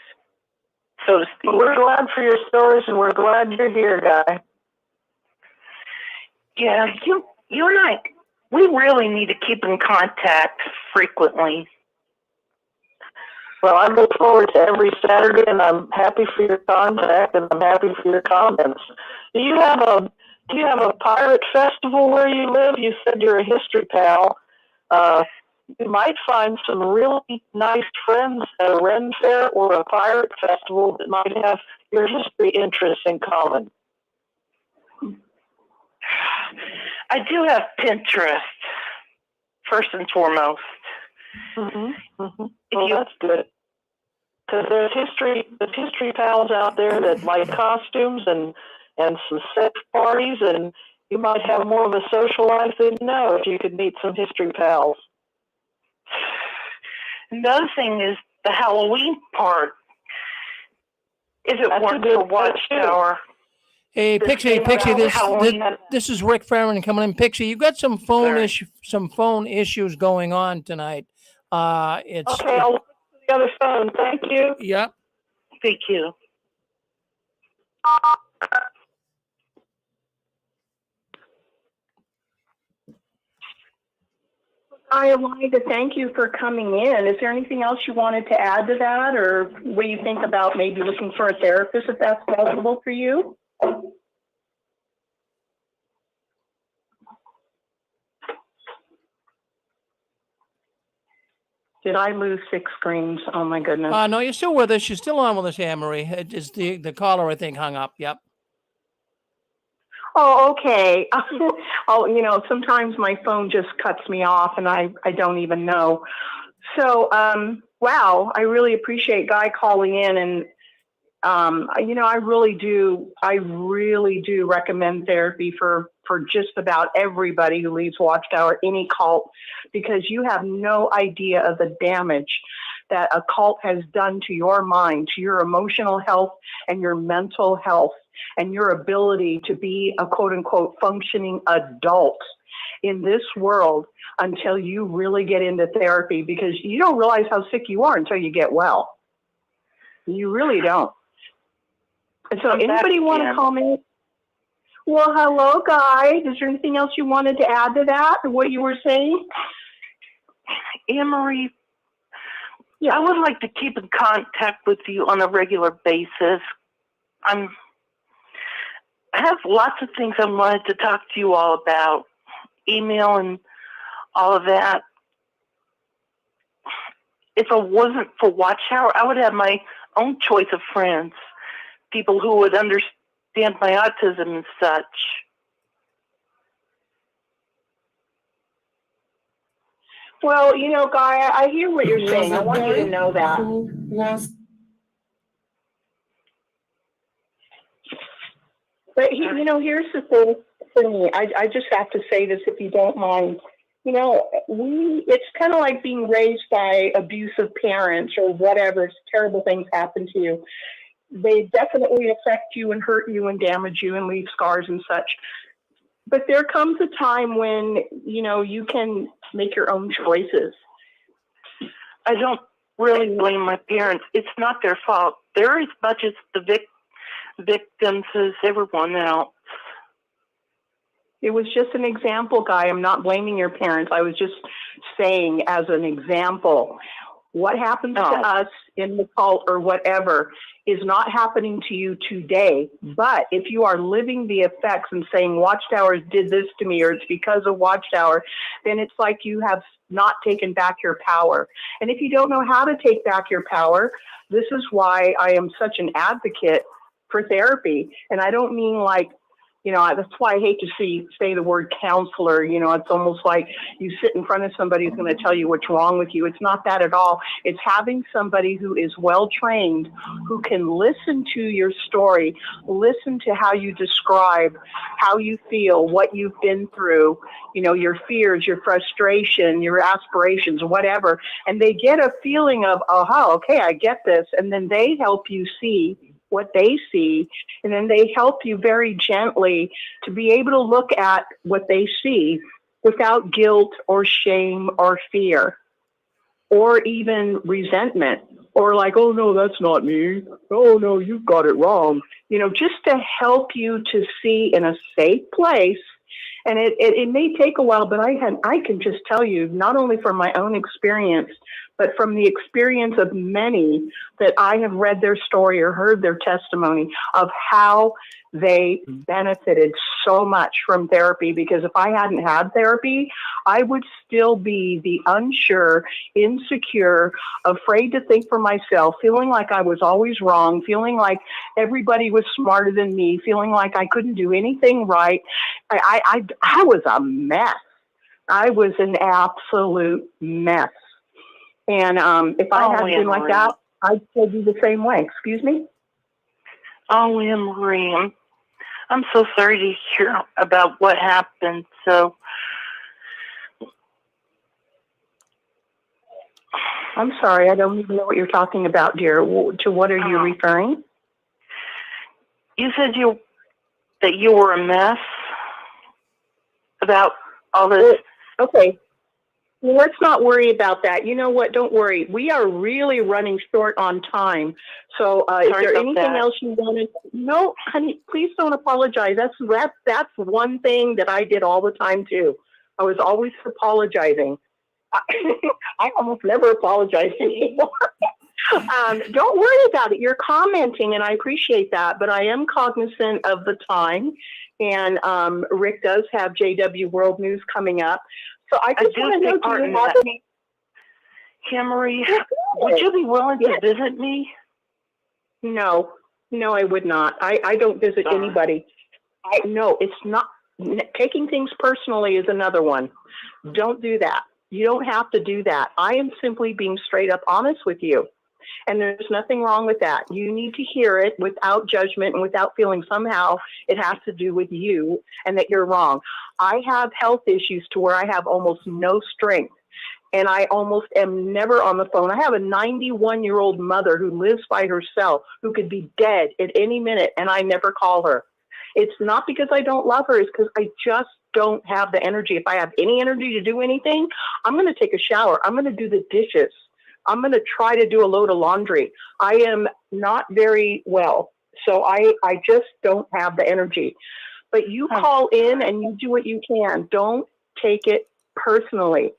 so to speak. Well, we're glad for your stories, and we're glad you're here, Guy. Yeah, you and I, we really need to keep in contact frequently. Well, I look forward to every Saturday, and I'm happy for your contact, and I'm happy for your comments. Do you have a pirate festival where you live? You said you're a history pal. You might find some really nice friends at a Ren Fair or a pirate festival that might have your history interests in common. I do have Pinterest, first and foremost. Mm-hmm. Mm-hmm. Well, that's good. Because there's history pals out there that like costumes and some sex parties, and you might have more of a social life than you know if you could meet some history pals. Another thing is the Halloween part. If it weren't for Watchtower. Hey, Pixie, this is Rick Farron coming in. Pixie, you got some phone issues going on tonight. Okay, I'll look to the other phone. Thank you. Yep. Thank you. I wanted to thank you for coming in. Is there anything else you wanted to add to that, or what do you think about maybe looking for a therapist if that's possible for you? Did I lose 6 screens? Oh my goodness. No, you're still with us. You're still on with us, Anne Marie. It is the caller, I think, hung up. Yep. Oh, okay. Oh, you know, sometimes my phone just cuts me off and I don't even know. So, wow, I really appreciate Guy calling in, and you know, I really do recommend therapy for just about everybody who leaves Watchtower, any cult, because you have no idea of the damage that a cult has done to your mind, to your emotional health and your mental health and your ability to be a quote unquote functioning adult in this world until you really get into therapy, because you don't realize how sick you are until you get well. You really don't. And so anybody want to comment? Well, hello, Guy. Is there anything else you wanted to add to that, or what you were saying? Anne Marie, I would like to keep in contact with you on a regular basis. I have lots of things I wanted to talk to you all about, email and all of that. If it wasn't for Watchtower, I would have my own choice of friends, people who would understand my autism and such. Well, you know, Guy, I hear what you're saying. I want you to know that. But, you know, here's the thing for me. I just have to say this, if you don't mind. You know, it's kind of like being raised by abusive parents or whatever. Terrible things happen to you. They definitely affect you and hurt you and damage you and leave scars and such. But there comes a time when, you know, you can make your own choices. I don't really blame my parents. It's not their fault. They're as much as the victims as everyone else. It was just an example, Guy. I'm not blaming your parents. I was just saying as an example, what happens to us in the cult or whatever is not happening to you today. But if you are living the effects and saying Watchtower did this to me or it's because of Watchtower, then it's like you have not taken back your power. And if you don't know how to take back your power, this is why I am such an advocate for therapy. And I don't mean like, you know, that's why I hate to say the word counselor. You know, it's almost like you sit in front of somebody who's going to tell you what's wrong with you. It's not that at all. It's having somebody who is well trained, who can listen to your story, listen to how you describe how you feel, what you've been through, you know, your fears, your frustration, your aspirations, whatever. And they get a feeling of, oh, okay, I get this. And then they help you see what they see, and then they help you very gently to be able to look at what they see without guilt or shame or fear or even resentment or like, oh no, that's not me, oh no, you've got it wrong, you know, just to help you to see in a safe place. And it may take a while, but I can just tell you, not only from my own experience, but from the experience of many that I have read their story or heard their testimony of how they benefited so much from therapy. Because if I hadn't had therapy, I would still be the unsure, insecure, afraid to think for myself, feeling like I was always wrong, feeling like everybody was smarter than me, feeling like I couldn't do anything right. I was a mess. I was an absolute mess. And if I hadn't been like that, I'd still be the same way. Excuse me? Oh, Anne-Marie, I'm so sorry to hear about what happened. So I'm sorry, I don't even know what you're talking about, dear. To what are you referring? You said that you were a mess about all this. Okay. Well, let's not worry about that. You know what? Don't worry. We are really running short on time. So is there anything else you wanted? No, honey, please don't apologize. That's one thing that I did all the time too. I was always apologizing. I almost never apologize anymore. Don't worry about it. You're commenting, and I appreciate that. But I am cognizant of the time. And Rick does have JW World News coming up. So I just want to know, do you have any... Anne-Marie, would you be willing to visit me? No, I would not. I don't visit anybody. No, it's not. Taking things personally is another one. Don't do that. You don't have to do that. I am simply being straight up honest with you. And there's nothing wrong with that. You need to hear it without judgment and without feeling somehow it has to do with you and that you're wrong. I have health issues to where I have almost no strength. And I almost am never on the phone. I have a 91-year-old mother who lives by herself, who could be dead at any minute, and I never call her. It's not because I don't love her. It's because I just don't have the energy. If I have any energy to do anything, I'm going to take a shower. I'm going to do the dishes. I'm going to try to do a load of laundry. I am not very well, so I just don't have the energy. But you call in and you do what you can. Don't take it personally.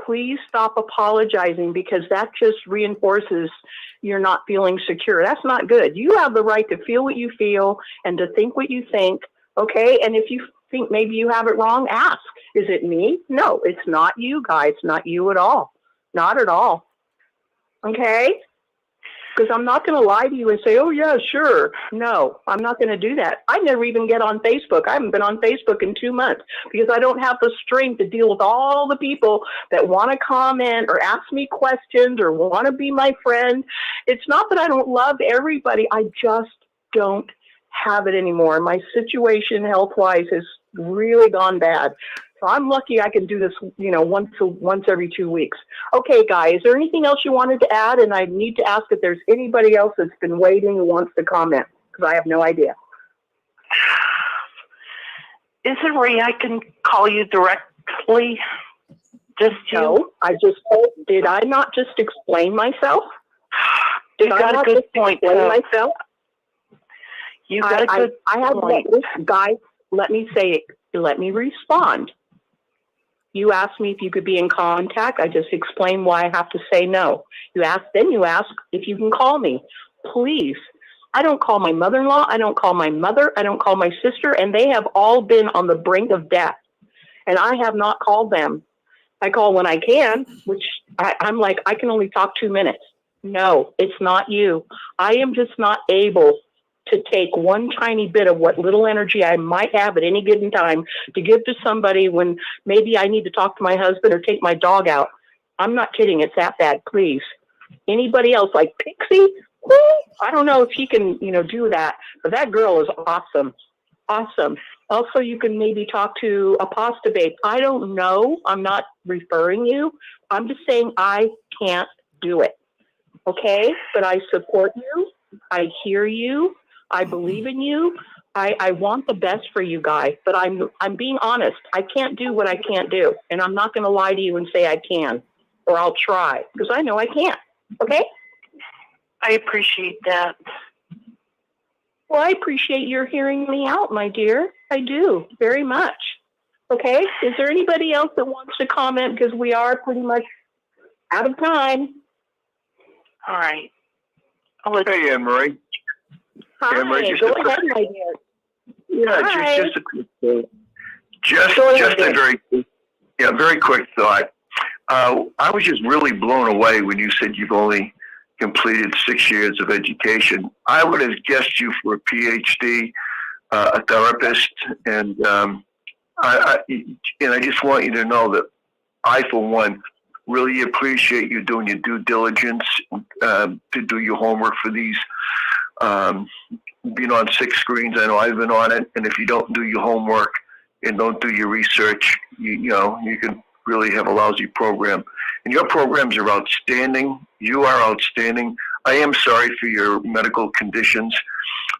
please stop apologizing, because that just reinforces you're not feeling secure. That's not good. You have the right to feel what you feel and to think what you think, okay? And if you think maybe you have it wrong, ask. Is it me? No, it's not you, guys. Not you at all. Not at all. Okay? Because I'm not going to lie to you and say, oh, yeah, sure. No, I'm not going to do that. I never even get on Facebook. I haven't been on Facebook in 2 months because I don't have the strength to deal with all the people that want to comment or ask me questions or want to be my friend. It's not that I don't love everybody. I just don't have it anymore. My situation health-wise has really gone bad. So I'm lucky I can do this, once every 2 weeks. Okay, guys, is there anything else you wanted to add? And I need to ask if there's anybody else that's been waiting who wants to comment, because I have no idea. Is there a way I can call you directly? Just you? No, did I not just explain myself? You got a good point. Myself? You got a good point. Guys, let me say it. Let me respond. You asked me if you could be in contact. I just explained why I have to say no. You ask if you can call me. Please. I don't call my mother-in-law. I don't call my mother. I don't call my sister. And they have all been on the brink of death. And I have not called them. I call when I can, which I'm like, I can only talk 2 minutes. No, it's not you. I am just not able to take one tiny bit of what little energy I might have at any given time to give to somebody when maybe I need to talk to my husband or take my dog out. I'm not kidding. It's that bad, please. Anybody else like Pixie? Woo, I don't know if she can, do that, but that girl is awesome. Awesome. Also, you can maybe talk to Apostababe. I don't know. I'm not referring you. I'm just saying I can't do it. Okay? But I support you. I hear you. I believe in you. I want the best for you guys, but I'm being honest. I can't do what I can't do, and I'm not going to lie to you and say I can, or I'll try, because I know I can't. Okay? I appreciate that. Well, I appreciate your hearing me out, my dear. I do, very much. Okay? Is there anybody else that wants to comment, because we are pretty much out of time? All right. Hey, Anne-Marie. Hi, Anne-Marie, go ahead, my dear. Yeah, just a quick thought. Just a very quick thought. I was just really blown away when you said you've only completed 6 years of education. I would have guessed you for a PhD, a therapist, and I just want you to know that I, for one, really appreciate you doing your due diligence to do your homework for these. Being on 6 screens, I know I've been on it, and if you don't do your homework and don't do your research, you can really have a lousy program. And your programs are outstanding. You are outstanding. I am sorry for your medical conditions.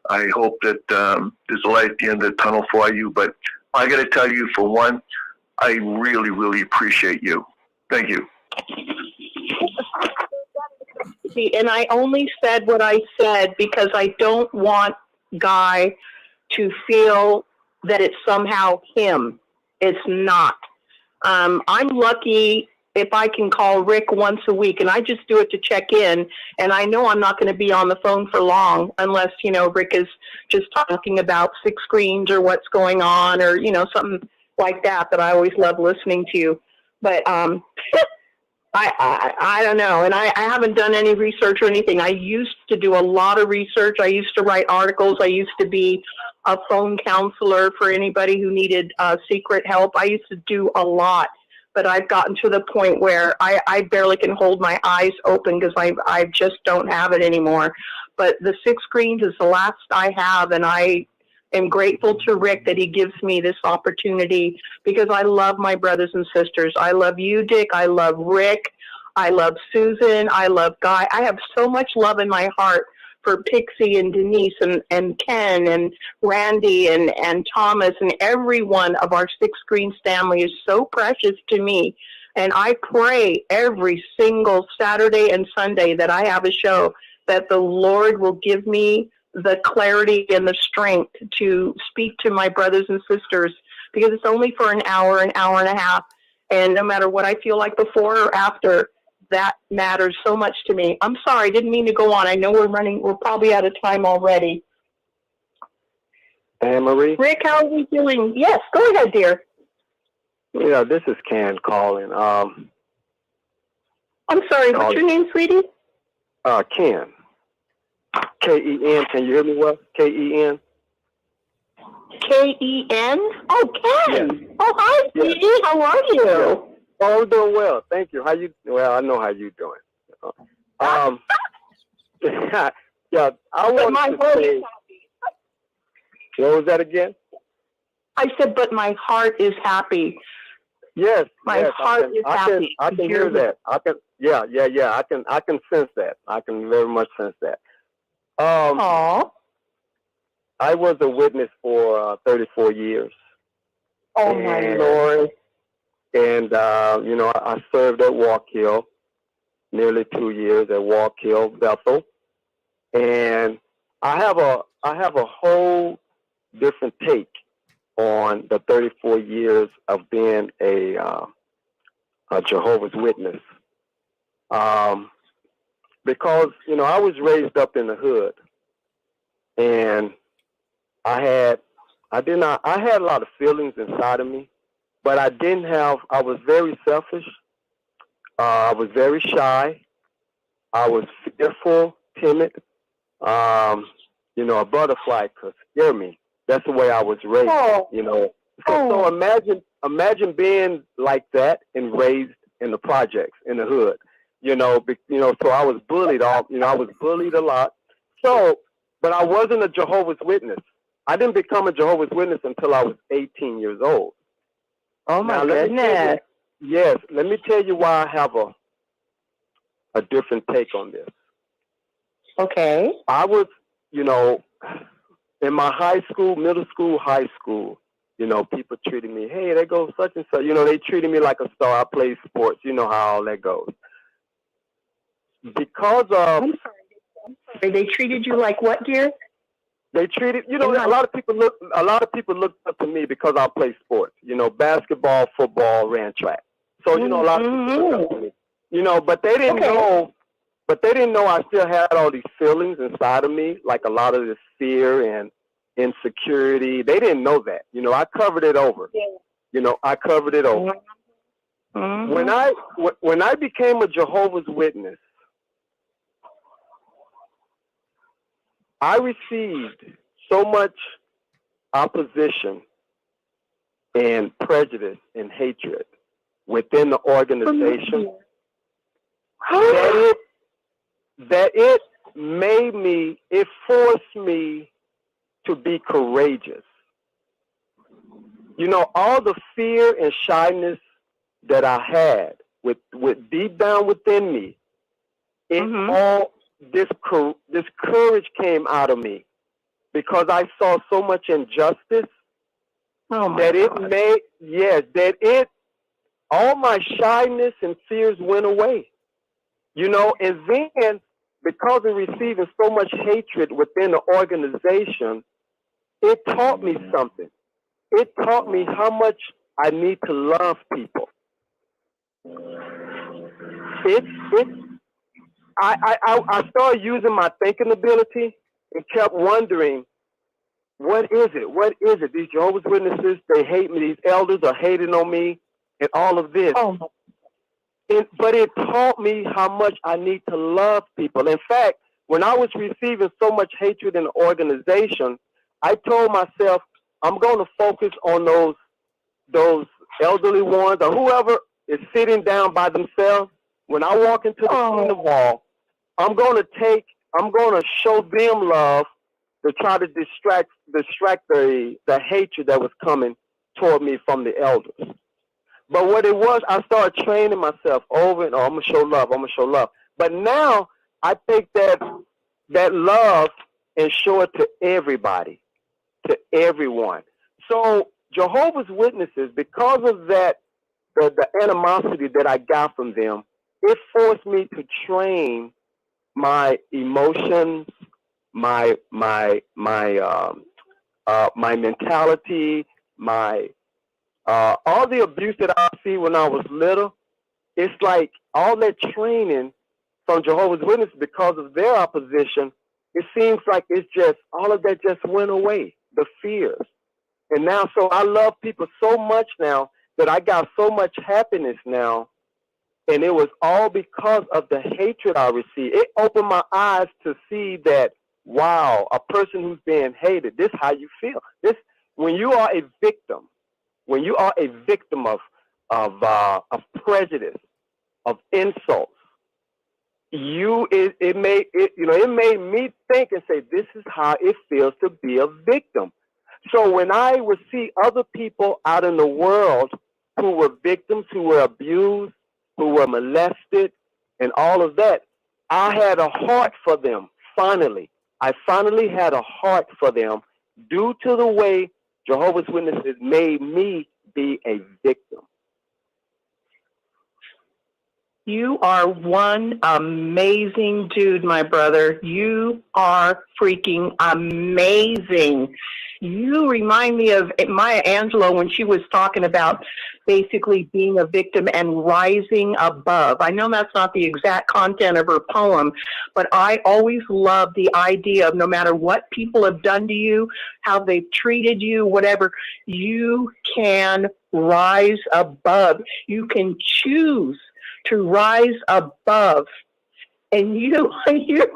I hope that there's a light at the end of the tunnel for you, but I got to tell you, for one, I really, really appreciate you. Thank you. And I only said what I said because I don't want Guy to feel that it's somehow him. It's not. I'm lucky if I can call Rick once a week, and I just do it to check in. And I know I'm not going to be on the phone for long unless, Rick is just talking about 6 screens or what's going on or, something like that I always love listening to you. But I don't know. And I haven't done any research or anything. I used to do a lot of research. I used to write articles. I used to be a phone counselor for anybody who needed secret help. I used to do a lot. But I've gotten to the point where I barely can hold my eyes open because I just don't have it anymore. But the 6 screens is the last I have, and I am grateful to Rick that he gives me this opportunity because I love my brothers and sisters. I love you, Dick. I love Rick. I love Susan. I love Guy. I have so much love in my heart for Pixie and Denise and Ken and Randy and Thomas, and every one of our 6 Screens family is so precious to me. And I pray every single Saturday and Sunday that I have a show that the Lord will give me the clarity and the strength to speak to my brothers and sisters, because it's only for an hour and a half. And no matter what I feel like before or after, that matters so much to me. I'm sorry, I didn't mean to go on. I know we're probably out of time already. Anne Marie? Rick, how are we doing? Yes, go ahead, dear. Yeah, this is Ken calling. I'm sorry, what's your name, sweetie? Ken. K-E-N. Can you hear me well? K-E-N. K-E-N? Oh, Ken. Yes. Oh, hi, sweetie. Yes. How are you? Yes. Oh, I'm doing well. Thank you. How you? Well, I know how you doing. Yeah, I wanted to say. What was that again? I said, but my heart is happy. Yes, My heart is happy. I can hear that. Yeah. I can sense that. I can very much sense that. Aww. I was a witness for 34 years. Oh, my Lord. And I served at Walk Hill nearly 2 years at Walk Hill, Bethel. And I have a whole different take on the 34 years of being a Jehovah's Witness. Because, I was raised up in the hood, and I had a lot of feelings inside of me, but I was very selfish. I was very shy. I was fearful, timid. A butterfly could scare me. That's the way I was raised, So imagine being like that and raised in the projects, in the hood, so I was bullied I was bullied a lot. So, but I wasn't a Jehovah's Witness. I didn't become a Jehovah's Witness until I was 18 years old. Oh, my goodness. Yes, let me tell you why I have a different take on this. Okay. I was, in my high school, middle school, high school, people treated me, hey, there goes such and such. They treated me like a star. I played sports. You know how all that goes. Because of... I'm sorry. They treated you like what, dear? They treated, a lot of people looked up to me because I played sports. Basketball, football, ran track. So, a lot of people looked up to me. But they didn't know. But they didn't know I still had all these feelings inside of me, like a lot of this fear and insecurity. They didn't know that. I covered it over. I covered it over. Mm-hmm. When I became a Jehovah's Witness, I received so much opposition and prejudice and hatred within the organization that it forced me to be courageous. All the fear and shyness that I had with deep down within me, this courage came out of me because I saw so much injustice all my shyness and fears went away. And then because of receiving so much hatred within the organization, it taught me something. It taught me how much I need to love people. I started using my thinking ability and kept wondering, what is it? What is it? These Jehovah's Witnesses, they hate me. These elders are hating on me and all of this. But it taught me how much I need to love people. In fact, when I was receiving so much hatred in the organization, I told myself, I'm going to focus on those elderly ones or whoever is sitting down by themselves. When I walk into the kingdom hall, I'm going to show them love to try to distract the hatred that was coming toward me from the elders. But what it was, I started training myself over and over. I'm going to show love. I'm going to show love. But now I take that love and show it to everybody, to everyone. So Jehovah's Witnesses, because of that, the animosity that I got from them, it forced me to train my emotions, my mentality, my All the abuse that I see when I was little, it's like all that training from Jehovah's Witnesses, because of their opposition, it seems like it's just, all of that just went away, the fears. And now, so I love people so much now that I got so much happiness now. And it was all because of the hatred I received. It opened my eyes to see that, wow, a person who's being hated, this is how you feel. This, when you are a victim, of prejudice, of insults, it made me think and say, this is how it feels to be a victim. So when I would see other people out in the world who were victims, who were abused, who were molested, and all of that, I had a heart for them. Finally, I finally had a heart for them due to the way Jehovah's Witnesses made me be a victim. You are one amazing dude, my brother. You are freaking amazing. You remind me of Maya Angelou when she was talking about basically being a victim and rising above. I know that's not the exact content of her poem, but I always love the idea of no matter what people have done to you, how they've treated you, whatever, you can rise above. You can choose to rise above. And you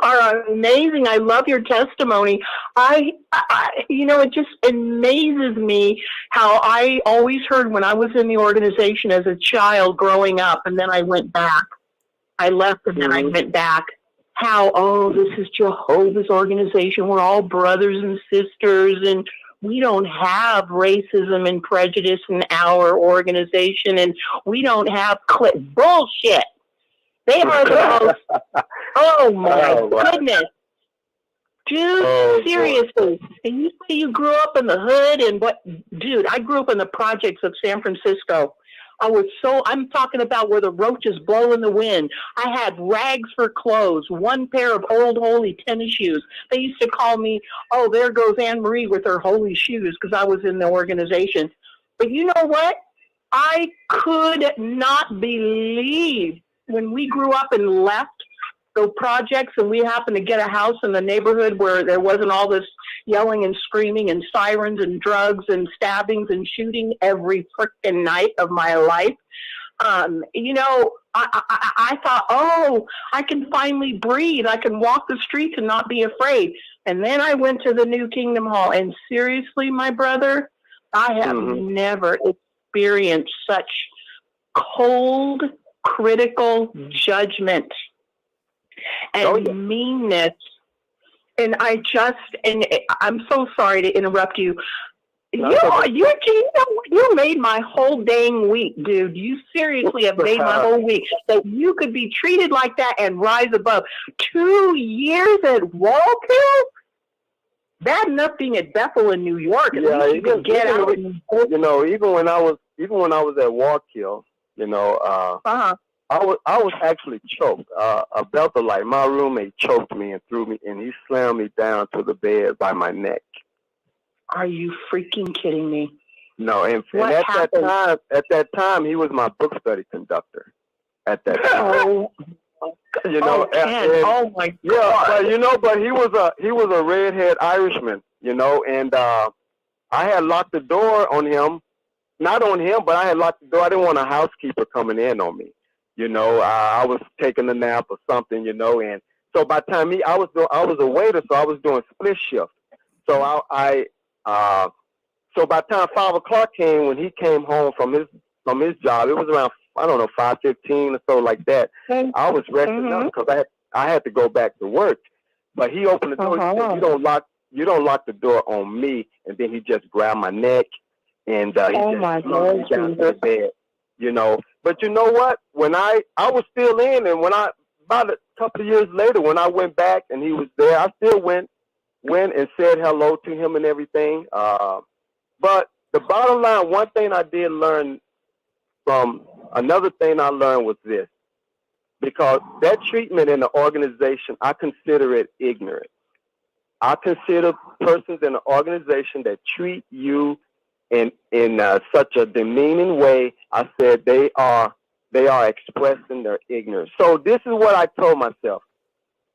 are amazing. I love your testimony. It just amazes me how I always heard when I was in the organization as a child growing up, and then I went back. I left and then I went back. How, this is Jehovah's organization. We're all brothers and sisters, and we don't have racism and prejudice in our organization, and we don't have bullshit. They are the most, oh my goodness. Dude, seriously. And you say you grew up in the hood and dude, I grew up in the projects of San Francisco. I'm talking about where the roaches blow in the wind. I had rags for clothes, one pair of old holy tennis shoes. They used to call me, there goes Anne Marie with her holy shoes, because I was in the organization. But you know what? I could not believe when we grew up and left the projects and we happened to get a house in the neighborhood where there wasn't all this yelling and screaming and sirens and drugs and stabbings and shooting every frickin' night of my life. I thought, I can finally breathe. I can walk the streets and not be afraid. And then I went to the New Kingdom Hall, and seriously, my brother, I have never experienced such cold, critical judgment and meanness. And I'm so sorry to interrupt you. You made my whole dang week, dude. You seriously have made my whole week. That you could be treated like that and rise above. 2 years at Wallkill? Bad enough being at Bethel in New York. At least you could get out. Even when I was at Wallkill, I was actually choked. A Bethelite, my roommate, choked me and threw me, and he slammed me down to the bed by my neck. Are you freaking kidding me? No, and at that time, he was my book study conductor. At that time, oh my God! Yeah, but he was a redhead Irishman, and I had locked the door on him. Not on him, but I had locked the door. I didn't want a housekeeper coming in on me. I was taking a nap or something, and so by the time I was a waiter, so I was doing split shift. So so by the time 5 o'clock came, when he came home from his job, it was around 5:15 or so like that. I was resting up because I had to go back to work. But he opened the door. He said, "You don't lock the door on me." And then he just grabbed my neck and he just threw me down to the bed. But you know what? When I was still in, and about a couple of years later, when I went back and he was there, I still went and said hello to him and everything. But the bottom line, one thing I did learn another thing I learned was this, because that treatment in the organization, I consider it ignorant. I consider persons in the organization that treat you in such a demeaning way. I said they are expressing their ignorance. So this is what I told myself: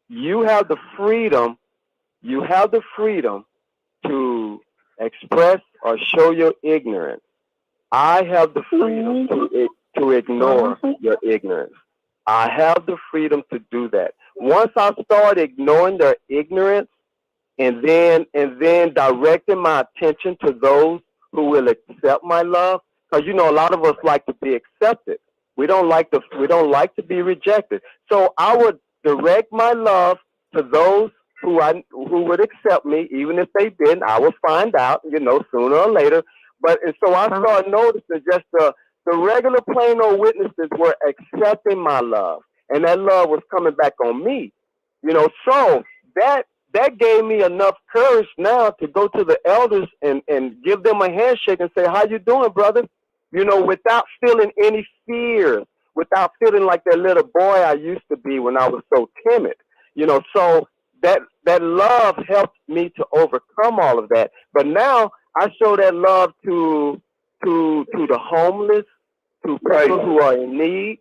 you have the freedom. You have the freedom to express or show your ignorance. I have the freedom to ignore your ignorance. I have the freedom to do that. Once I start ignoring their ignorance and then directing my attention to those who will accept my love, because a lot of us like to be accepted. We don't like to be rejected. So I would direct my love to those who would accept me, even if they didn't. I would find out, sooner or later. And so I started noticing just the regular plain old witnesses were accepting my love, and that love was coming back on me. So that gave me enough courage now to go to the elders and give them a handshake and say, "How you doing, brother?" Without feeling any fear, without feeling like that little boy I used to be when I was so timid. So that love helped me to overcome all of that. But now I show that love to the homeless, to people who are in need,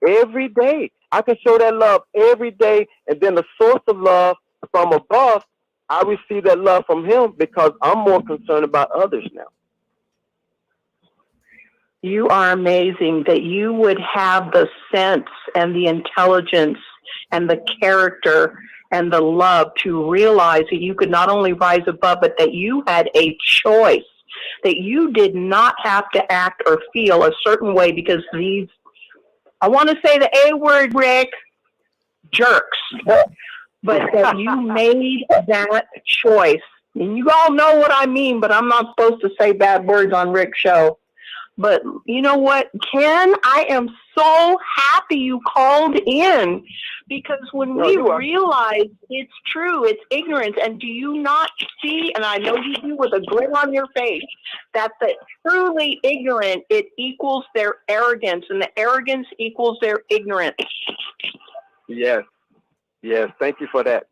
every day. I can show that love every day, and then the source of love from above, I receive that love from him because I'm more concerned about others now. You are amazing that you would have the sense and the intelligence and the character and the love to realize that you could not only rise above, but that you had a choice, that you did not have to act or feel a certain way because these, I want to say the A word, Rick, jerks, but that you made that choice. And you all know what I mean, but I'm not supposed to say bad words on Rick's show. But you know what, Ken? I am so happy you called in, because when we realize it's true, it's ignorance, and do you not see, and I know you do with a grin on your face, that the truly ignorant, it equals their arrogance, and the arrogance equals their ignorance. Yes. Thank you for that.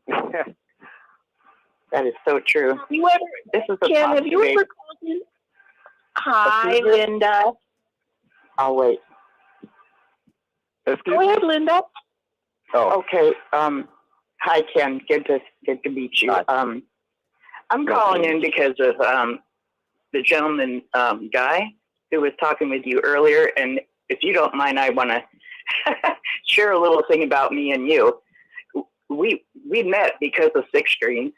That is so true. Ken, have you ever called in? Hi, Linda. I'll wait. Go ahead, Linda. Oh. Okay. Hi, Ken. Good to meet you. I'm calling in because of the gentleman guy who was talking with you earlier, and if you don't mind, I want to share a little thing about me and you. We met because of Six Screens,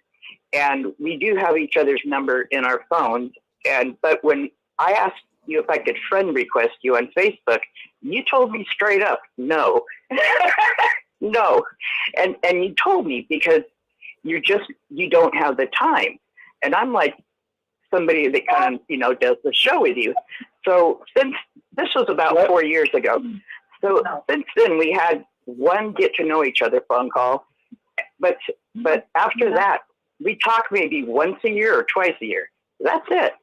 and we do have each other's number in our phones. But when I asked you if I could friend request you on Facebook, you told me straight up, no. No. And you told me because you don't have the time. And I'm like somebody that kind of, does the show with you. So since this was about 4 years ago, so since then we had one get to know each other phone call. But after that, we talk maybe once a year or twice a year. That's it.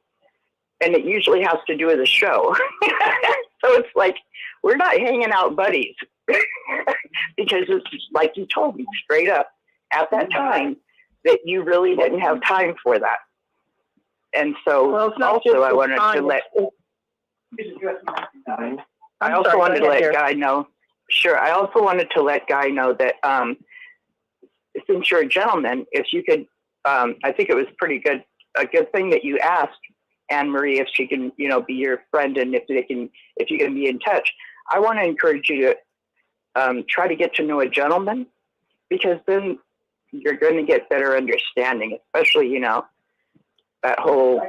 And it usually has to do with a show. So it's like, we're not hanging out buddies. Because it's like you told me straight up at that time that you really didn't have time for that. And so also I wanted to let Guy know. Sure. I also wanted to let Guy know that since you're a gentleman, if you could, I think it was a good thing that you asked Anne-Marie if she can, be your friend, and if you can be in touch. I want to encourage you to try to get to know a gentleman, because then you're going to get better understanding, especially, that whole,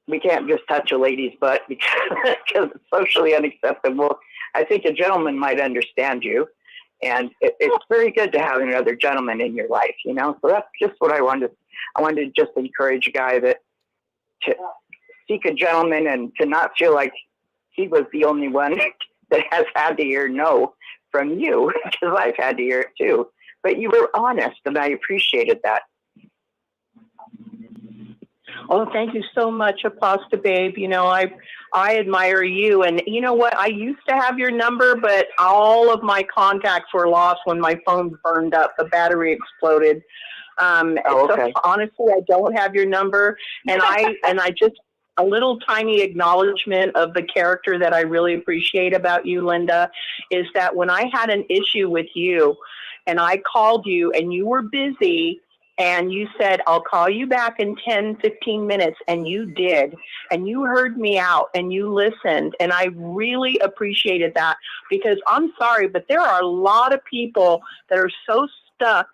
we can't just touch a lady's butt because it's socially unacceptable. I think a gentleman might understand you, and it's very good to have another gentleman in your life, so that's just what I wanted. I wanted to just encourage a guy to seek a gentleman and to not feel like he was the only one that has had to hear no from you, because I've had to hear it too. But you were honest, and I appreciated that. Oh, thank you so much, Apostle Babe. I admire you. And you know what? I used to have your number, but all of my contacts were lost when my phone burned up. The battery exploded. So honestly, I don't have your number. And I a little tiny acknowledgement of the character that I really appreciate about you, Linda, is that when I had an issue with you and I called you and you were busy and you said, I'll call you back in 10, 15 minutes, and you did, and you heard me out and you listened, and I really appreciated that, because I'm sorry, but there are a lot of people that are so stuck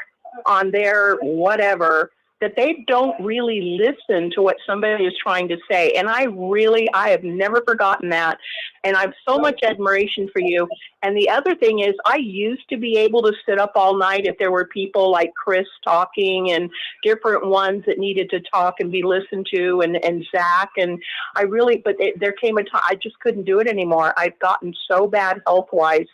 on their whatever that they don't really listen to what somebody is trying to say. And I have never forgotten that. And I have so much admiration for you. And the other thing is, I used to be able to sit up all night if there were people like Chris talking and different ones that needed to talk and be listened to, and Zach. And there came a time I just couldn't do it anymore. I've gotten so bad health-wise.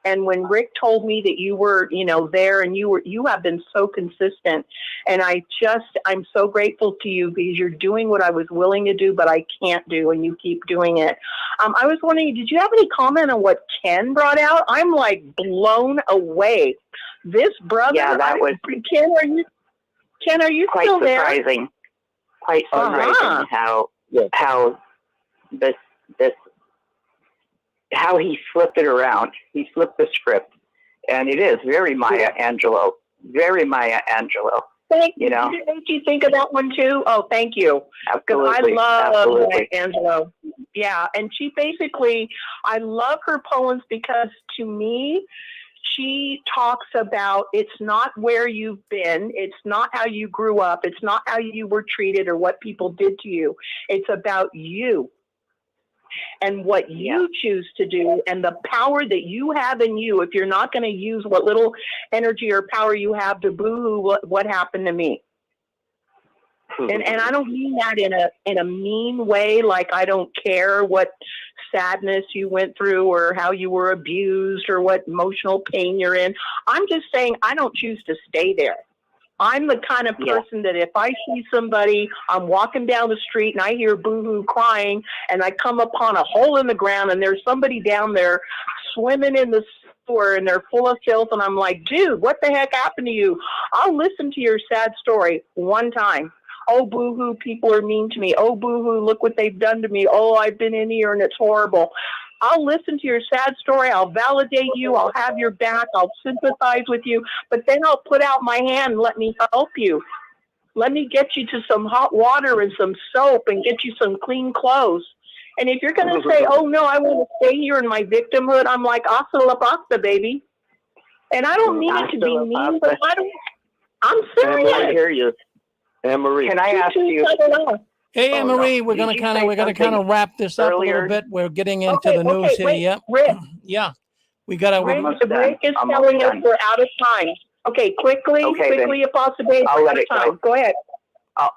And when Rick told me that you were, there, and you have been so consistent. And I'm so grateful to you, because you're doing what I was willing to do, but I can't do, and you keep doing it. I was wondering, did you have any comment on what Ken brought out? I'm like blown away. This brother, yeah, that was Ken, are you quite still surprising. There? Quite surprising how he flipped it around. He flipped the script, and it is very Maya Angelou. Very Maya Angelou. Thank you. Did it make you think of that one too? Oh, thank you. Because I love Maya Angelou. Yeah, and she basically, I love her poems because to me, she talks about, it's not where you've been, it's not how you grew up, it's not how you were treated or what people did to you. It's about you and what you choose to do, and the power that you have in you. If you're not going to use what little energy or power you have to boo-hoo what happened to me. And I don't mean that in a mean way, like I don't care what sadness you went through or how you were abused or what emotional pain you're in. I'm just saying I don't choose to stay there. I'm the kind of person that if I see somebody, I'm walking down the street and I hear boo-hoo crying, and I come upon a hole in the ground and there's somebody down there swimming in the sewer and they're full of filth, and I'm like, dude, what the heck happened to you? I'll listen to your sad story one time. Oh, boo-hoo, people are mean to me. Oh, boo-hoo, look what they've done to me. Oh, I've been in here and it's horrible. I'll listen to your sad story. I'll validate you. I'll have your back. I'll sympathize with you. But then I'll put out my hand and let me help you. Let me get you to some hot water and some soap and get you some clean clothes. And if you're going to say, oh, no, I want to stay here in my victimhood, I'm like, hasta la pasta, baby. And I don't mean it to be mean, but I'm serious. I hear you. Anne-Marie, can I ask you? Hey, Anne-Marie, we're gonna kind of wrap this up a little bit. We're getting into the news here. Yep. Rick. Yeah, we gotta. Rick is telling us we're out of time. Okay, quickly, Apostle Babe, I'll let it go ahead.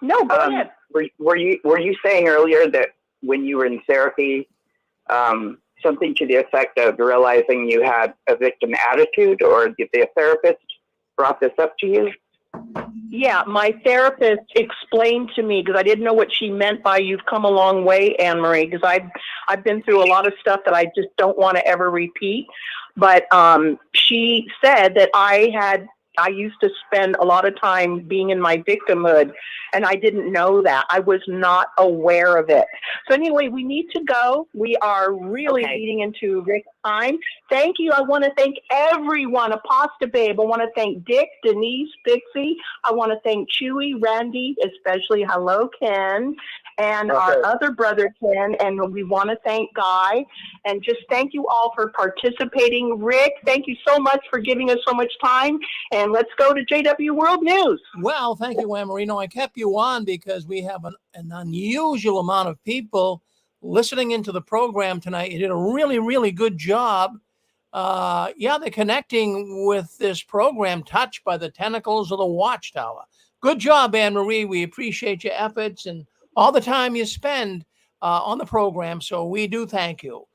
No, go ahead. Were you saying earlier that when you were in therapy, something to the effect of realizing you had a victim attitude, or did the therapist brought this up to you? Yeah, my therapist explained to me, because I didn't know what she meant by "you've come a long way, Anne-Marie," because I've been through a lot of stuff that I just don't want to ever repeat. But she said that I used to spend a lot of time being in my victimhood, and I didn't know that. I was not aware of it. So anyway, we need to go. We are really leading into Rick's time. Thank you. I want to thank everyone. Apostle Babe. I want to thank Dick, Denise, Pixie. I want to thank Chewy, Randy, especially hello, Ken, and our other brother, Ken. And we want to thank Guy. And just thank you all for participating. Rick, thank you so much for giving us so much time. And let's go to JW World News. Well, thank you, Anne-Marie. No, I kept you on because we have an unusual amount of people listening into the program tonight. You did a really, really good job. They're connecting with this program, Touched by the Tentacles of the Watchtower. Good job, Anne-Marie. We appreciate your efforts and all the time you spend on the program. So we do thank you.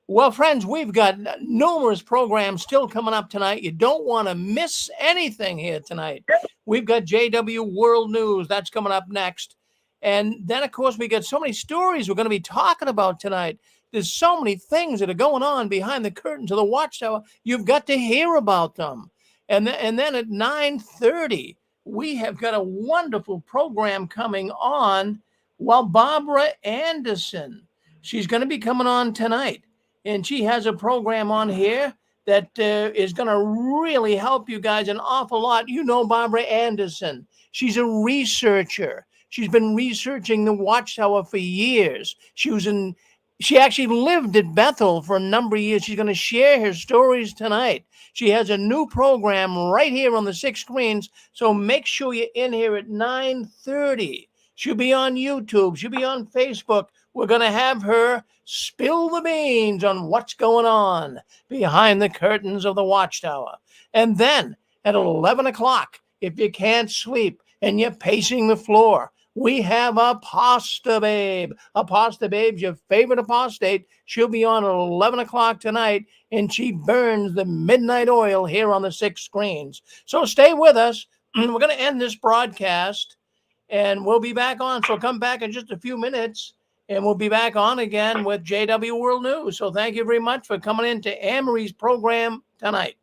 Well, friends, we've got numerous programs still coming up tonight. You don't want to miss anything here tonight. We've got JW World News. That's coming up next. And then, of course, we got so many stories we're going to be talking about tonight. There's so many things that are going on behind the curtains of the Watchtower. You've got to hear about them. And then at 9:30, we have got a wonderful program coming on Well, Barbara Anderson, she's going to be coming on tonight, and she has a program on here that is going to really help you guys an awful lot. You know Barbara Anderson. She's a researcher. She's been researching the Watchtower for years. She actually lived at Bethel for a number of years. She's going to share her stories tonight. She has a new program right here on the 6 screens, so make sure you're in here at 9:30. She'll be on YouTube. She'll be on Facebook. We're going to have her spill the beans on what's going on behind the curtains of the Watchtower. And then at 11 o'clock, if you can't sleep and you're pacing the floor, we have Apostle Babe. Apostle Babe's your favorite apostate. She'll be on at 11 o'clock tonight, and she burns the midnight oil here on the 6 screens. So stay with us. We're going to end this broadcast, and we'll be back on. So come back in just a few minutes, and we'll be back on again with JW World News. So thank you very much for coming into Anne Marie's program tonight.